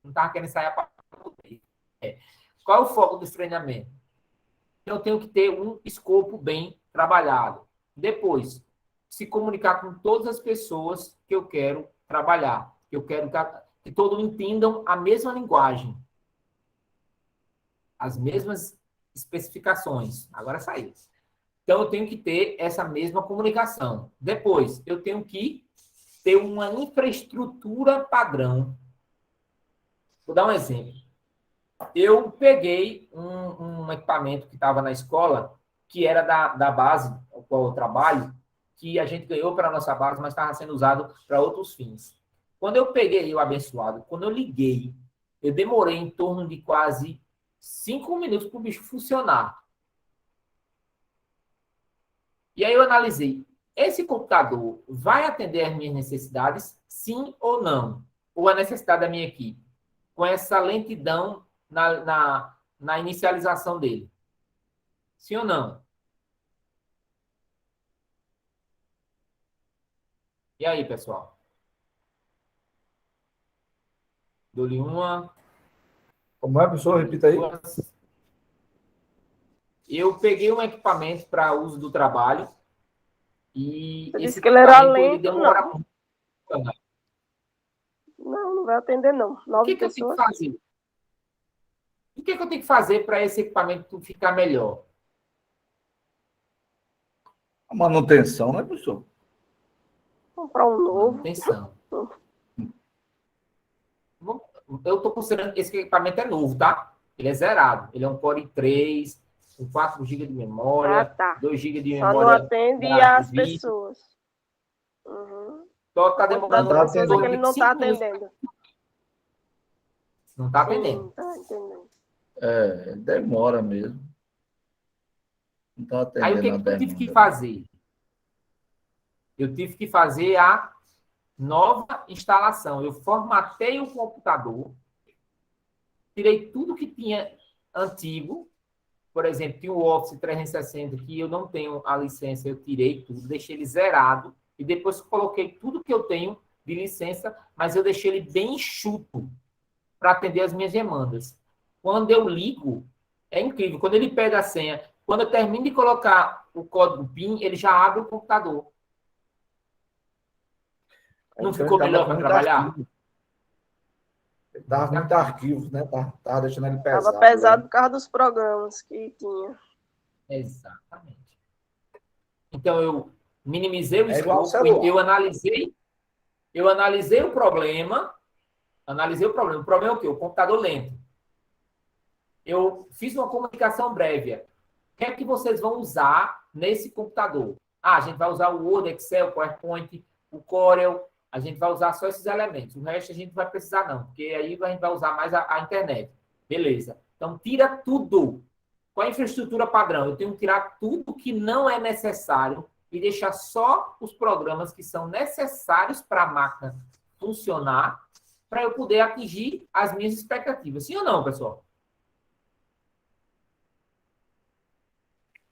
Não estava querendo sair a palavra. Qual é o foco desse treinamento? eu tenho que ter um escopo bem trabalhado. Depois, se comunicar com todas as pessoas que eu quero trabalhar, que eu quero que todos entendam a mesma linguagem, as mesmas especificações. Agora saiu. Então, eu tenho que ter essa mesma comunicação. Depois, eu tenho que ter uma infraestrutura padrão. Vou dar um exemplo. Eu peguei um equipamento que estava na escola, que era da base ao qual eu trabalho, que a gente ganhou para a nossa base, mas estava sendo usado para outros fins. Quando eu peguei o abençoado, quando eu liguei, eu demorei em torno de quase 5 minutos para o bicho funcionar. E aí eu analisei, esse computador vai atender às minhas necessidades, sim ou não? Ou a necessidade da minha equipe? Com essa lentidão na inicialização dele. Sim ou não? E aí, pessoal? Dou-lhe uma... Como é, professor? Repita aí. duas. Eu peguei um equipamento para uso do trabalho e Você esse disse que ele era equipamento ele lento, demora não. muito. Não vai atender, não. O 9 que eu tenho que pessoas. fazer? O que eu tenho que fazer para esse equipamento ficar melhor? A manutenção, né, professor? Comprar um novo. Manutenção. Eu estou considerando esse equipamento é novo, tá? Ele é zerado. Ele é um Core i3, com 4 GB de memória, tá. 2 GB de Só não memória. atende da as vídeo. pessoas. Uhum. Só está demorando Não tá As pessoas é que ele não está 5 minutos. atendendo. Não está atendendo. Tá entendendo. Demora mesmo. Não está atendendo Aí o que a eu tive que demanda. fazer? Eu tive que fazer a nova instalação. Eu formatei o computador, tirei tudo que tinha antigo. Por exemplo, tinha o Office 360, que eu não tenho a licença, eu tirei tudo, deixei ele zerado, e depois coloquei tudo que eu tenho de licença, mas eu deixei ele bem enxuto para atender as minhas demandas. Quando eu ligo, é incrível. Quando ele pede a senha, quando eu termino de colocar o código PIN, ele já abre o computador. Não ficou melhor para trabalhar? Dava muito arquivo, né? Tava deixando ele pesado. Estava pesado né? por causa dos programas que tinha. Exatamente. Então, eu minimizei o É igual ao escopo, celular. eu analisei o problema. O problema é o quê? O computador lento. Eu fiz uma comunicação breve. O que é que vocês vão usar nesse computador? A gente vai usar o Word, Excel, PowerPoint, o Corel. A gente vai usar só esses elementos. O resto a gente não vai precisar, não. Porque aí a gente vai usar mais a internet. Beleza. Então, tira tudo. Qual é a infraestrutura padrão? Eu tenho que tirar tudo que não é necessário e deixar só os programas que são necessários para a máquina funcionar para eu poder atingir as minhas expectativas. Sim ou não, pessoal?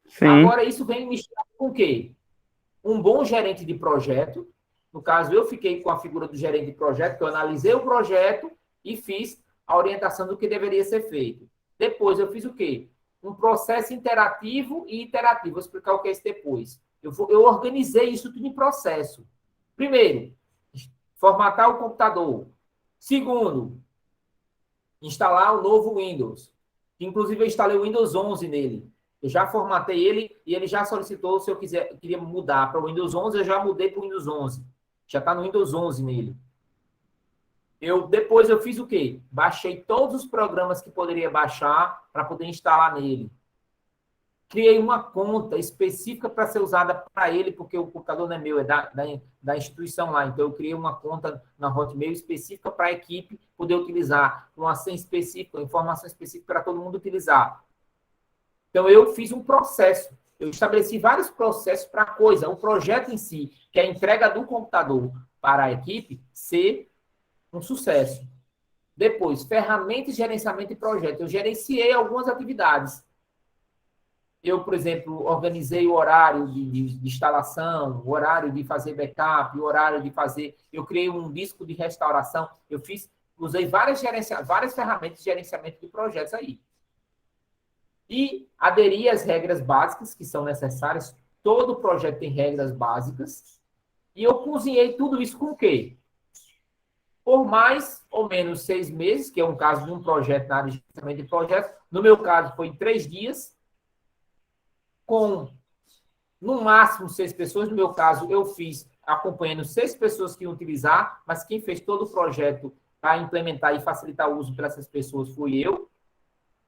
Sim. Agora, isso vem misturado com o quê? Um bom gerente de projeto. No caso, eu fiquei com a figura do gerente de projeto, que eu analisei o projeto e fiz a orientação do que deveria ser feito. Depois, eu fiz o quê? Um processo interativo e iterativo. Vou explicar o que é isso depois. Eu organizei isso tudo em processo. Primeiro, formatar o computador. Segundo, instalar o novo Windows. Inclusive, eu instalei o Windows 11 nele. Eu já formatei ele e ele já solicitou se eu queria mudar para o Windows 11, eu já mudei para o Windows 11. Já está no Windows 11 nele. Depois eu fiz o quê? Baixei todos os programas que poderia baixar para poder instalar nele. Criei uma conta específica para ser usada para ele, porque o computador não é meu, é da instituição lá. Então, eu criei uma conta na Hotmail específica para a equipe poder utilizar, uma senha específica, uma informação específica para todo mundo utilizar. Então, eu fiz um processo. Eu estabeleci vários processos para a coisa, o projeto em si, que é a entrega do computador para a equipe, ser um sucesso. Depois, ferramentas de gerenciamento de projeto. Eu gerenciei algumas atividades. Eu, por exemplo, organizei o horário de instalação, o horário de fazer backup, o horário de fazer... Eu criei um disco de restauração. Usei várias ferramentas de gerenciamento de projetos aí. e aderir às regras básicas que são necessárias. Todo projeto tem regras básicas. E eu cozinhei tudo isso com o quê? Por mais ou menos 6 meses, que é um caso de um projeto na área de gerenciamento de projetos. No meu caso, foi em 3 dias, com, no máximo, 6 pessoas. No meu caso, eu fiz acompanhando 6 pessoas que iam utilizar, mas quem fez todo o projeto para implementar e facilitar o uso para essas pessoas fui eu.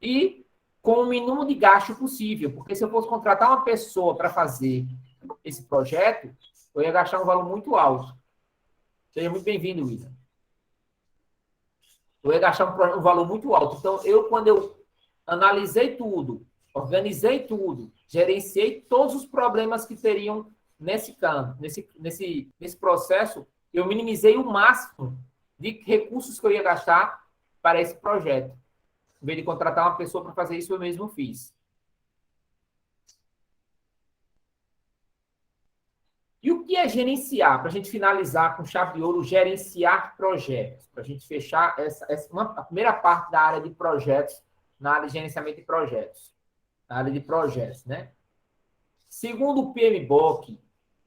E com o mínimo de gasto possível, porque se eu fosse contratar uma pessoa para fazer esse projeto, eu ia gastar um valor muito alto. Seja muito bem-vindo, William. Eu ia gastar um valor muito alto. Então, quando eu analisei tudo, organizei tudo, gerenciei todos os problemas que teriam nesse campo, nesse processo, eu minimizei o máximo de recursos que eu ia gastar para esse projeto. Em vez de contratar uma pessoa para fazer isso, eu mesmo fiz. E o que é gerenciar? Para a gente finalizar com chave de ouro, gerenciar projetos. Para a gente fechar a primeira parte da área de projetos, na área de gerenciamento de projetos. Na área de projetos, né? Segundo o PMBOK,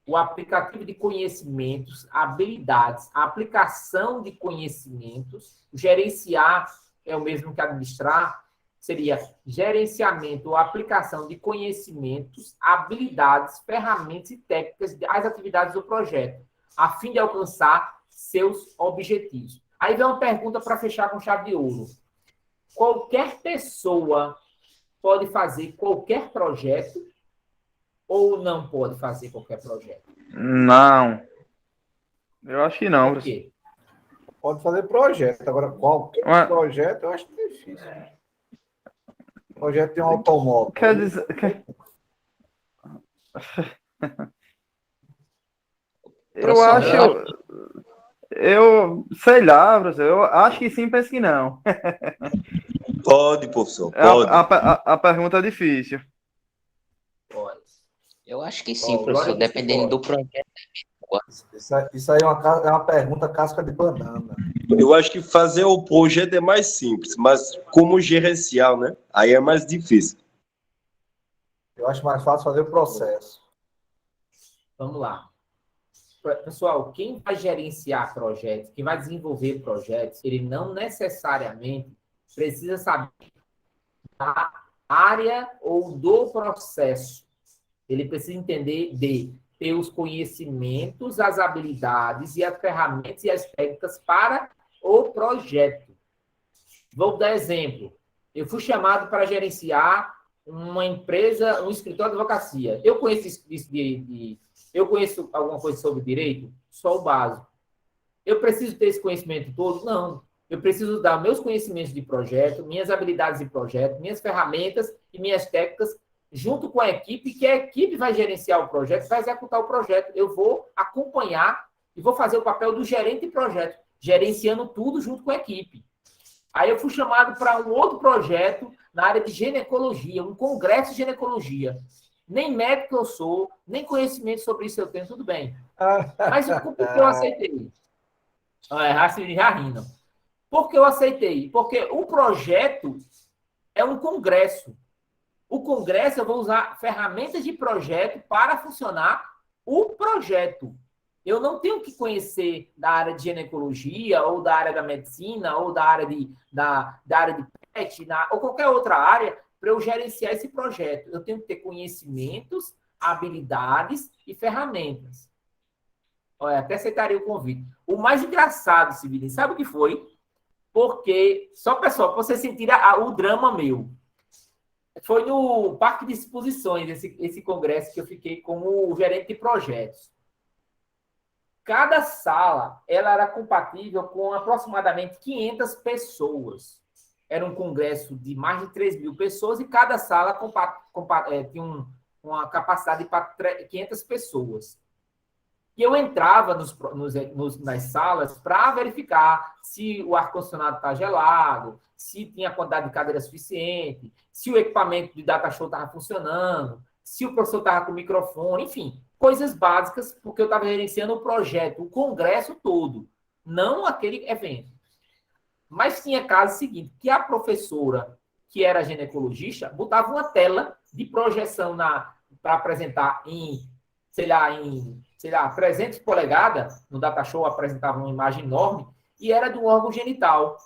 o aplicativo de conhecimentos, habilidades, a aplicação de conhecimentos, gerenciar é o mesmo que administrar, seria gerenciamento ou aplicação de conhecimentos, habilidades, ferramentas e técnicas das atividades do projeto, a fim de alcançar seus objetivos. Aí vem uma pergunta para fechar com chave de ouro. Qualquer pessoa pode fazer qualquer projeto ou não pode fazer qualquer projeto? Não. Eu acho que não. Por quê? Pode fazer projeto. Agora, qualquer projeto, eu acho difícil. Projeto de um automóvel. Quer dizer... Eu acho... Eu sei lá, professor. Eu acho que sim, penso que não. Pode, professor, pode. A pergunta é difícil. Pode. Eu acho que sim, professor, dependendo do projeto. Isso aí é uma pergunta casca de banana. Eu acho que fazer o projeto é mais simples, mas como gerenciar, né? Aí é mais difícil. Eu acho mais fácil fazer o processo. Vamos lá. Pessoal, quem vai gerenciar projetos, quem vai desenvolver projetos, ele não necessariamente precisa saber da área ou do processo. Ele precisa entender de ter os conhecimentos, as habilidades e as ferramentas e as técnicas para o projeto. Vou dar exemplo. Eu fui chamado para gerenciar uma empresa, um escritório de advocacia. Eu conheço eu conheço alguma coisa sobre direito? Só o básico. Eu preciso ter esse conhecimento todo? Não. Eu preciso dar meus conhecimentos de projeto, minhas habilidades de projeto, minhas ferramentas e minhas técnicas junto com a equipe, que a equipe vai gerenciar o projeto, vai executar o projeto. Eu vou acompanhar e vou fazer o papel do gerente de projeto, gerenciando tudo junto com a equipe. Aí eu fui chamado para um outro projeto na área de ginecologia, um congresso de ginecologia. Nem médico eu sou, nem conhecimento sobre isso eu tenho, tudo bem. Mas por que eu aceitei? Já rindo. Por que eu aceitei? Porque o projeto é um congresso. O congresso, eu vou usar ferramentas de projeto para funcionar o projeto. Eu não tenho que conhecer da área de ginecologia, ou da área da medicina, ou da área da área de pet, ou qualquer outra área, para eu gerenciar esse projeto. Eu tenho que ter conhecimentos, habilidades e ferramentas. Olha, até aceitaria o convite. O mais engraçado, Sibili, sabe o que foi? Porque, só pessoal, para você sentir o drama meu. Foi no Parque de Exposições, esse congresso que eu fiquei como gerente de projetos. Cada sala ela era compatível com aproximadamente 500 pessoas. Era um congresso de mais de 3.000 pessoas e cada sala tinha uma capacidade para 500 pessoas. E eu entrava nas salas para verificar se o ar-condicionado está gelado, se tinha quantidade de cadeira suficiente, se o equipamento de data show estava funcionando, se o professor estava com microfone, enfim, coisas básicas, porque eu estava gerenciando o projeto, o congresso todo, não aquele evento. Mas tinha caso seguinte, que a professora que era ginecologista, botava uma tela de projeção para apresentar sei lá, 300 polegadas, no Datashow apresentava uma imagem enorme, e era de um órgão genital.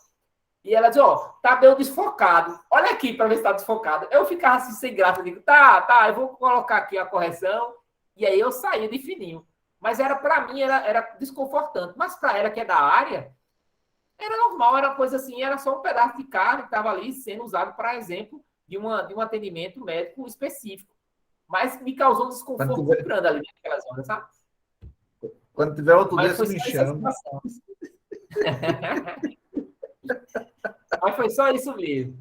E ela dizia, tá meio desfocado. Olha aqui para ver se tá desfocado. Eu ficava assim, sem graça, eu digo, tá, eu vou colocar aqui a correção, e aí eu saía de fininho. Mas para mim, era desconfortante. Mas para ela, que é da área, era normal, era coisa assim, era só um pedaço de carne que estava ali sendo usado para exemplo de um atendimento médico específico. Mas me causou um desconforto muito grande ali naquelas horas, sabe? Quando tiver outro Mas desse, me chama. Mas foi só isso mesmo.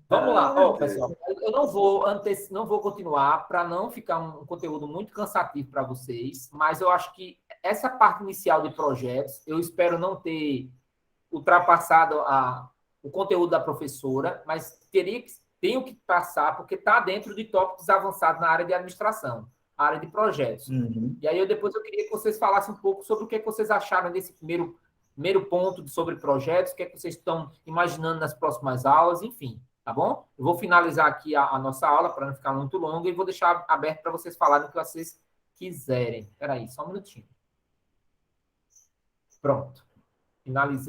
Vamos lá, pessoal. Eu não vou continuar para não ficar um conteúdo muito cansativo para vocês, mas eu acho que essa parte inicial de projetos, eu espero não ter ultrapassado o conteúdo da professora, mas tenho que passar, porque está dentro de tópicos avançados na área de administração, a área de projetos. Uhum. E aí depois eu queria que vocês falassem um pouco sobre o que vocês acharam desse primeiro ponto sobre projetos, o que vocês estão imaginando nas próximas aulas, enfim, tá bom? Eu vou finalizar aqui a nossa aula para não ficar muito longa e vou deixar aberto para vocês falarem o que vocês quiserem. Espera aí, só um minutinho. Pronto. Finalizei.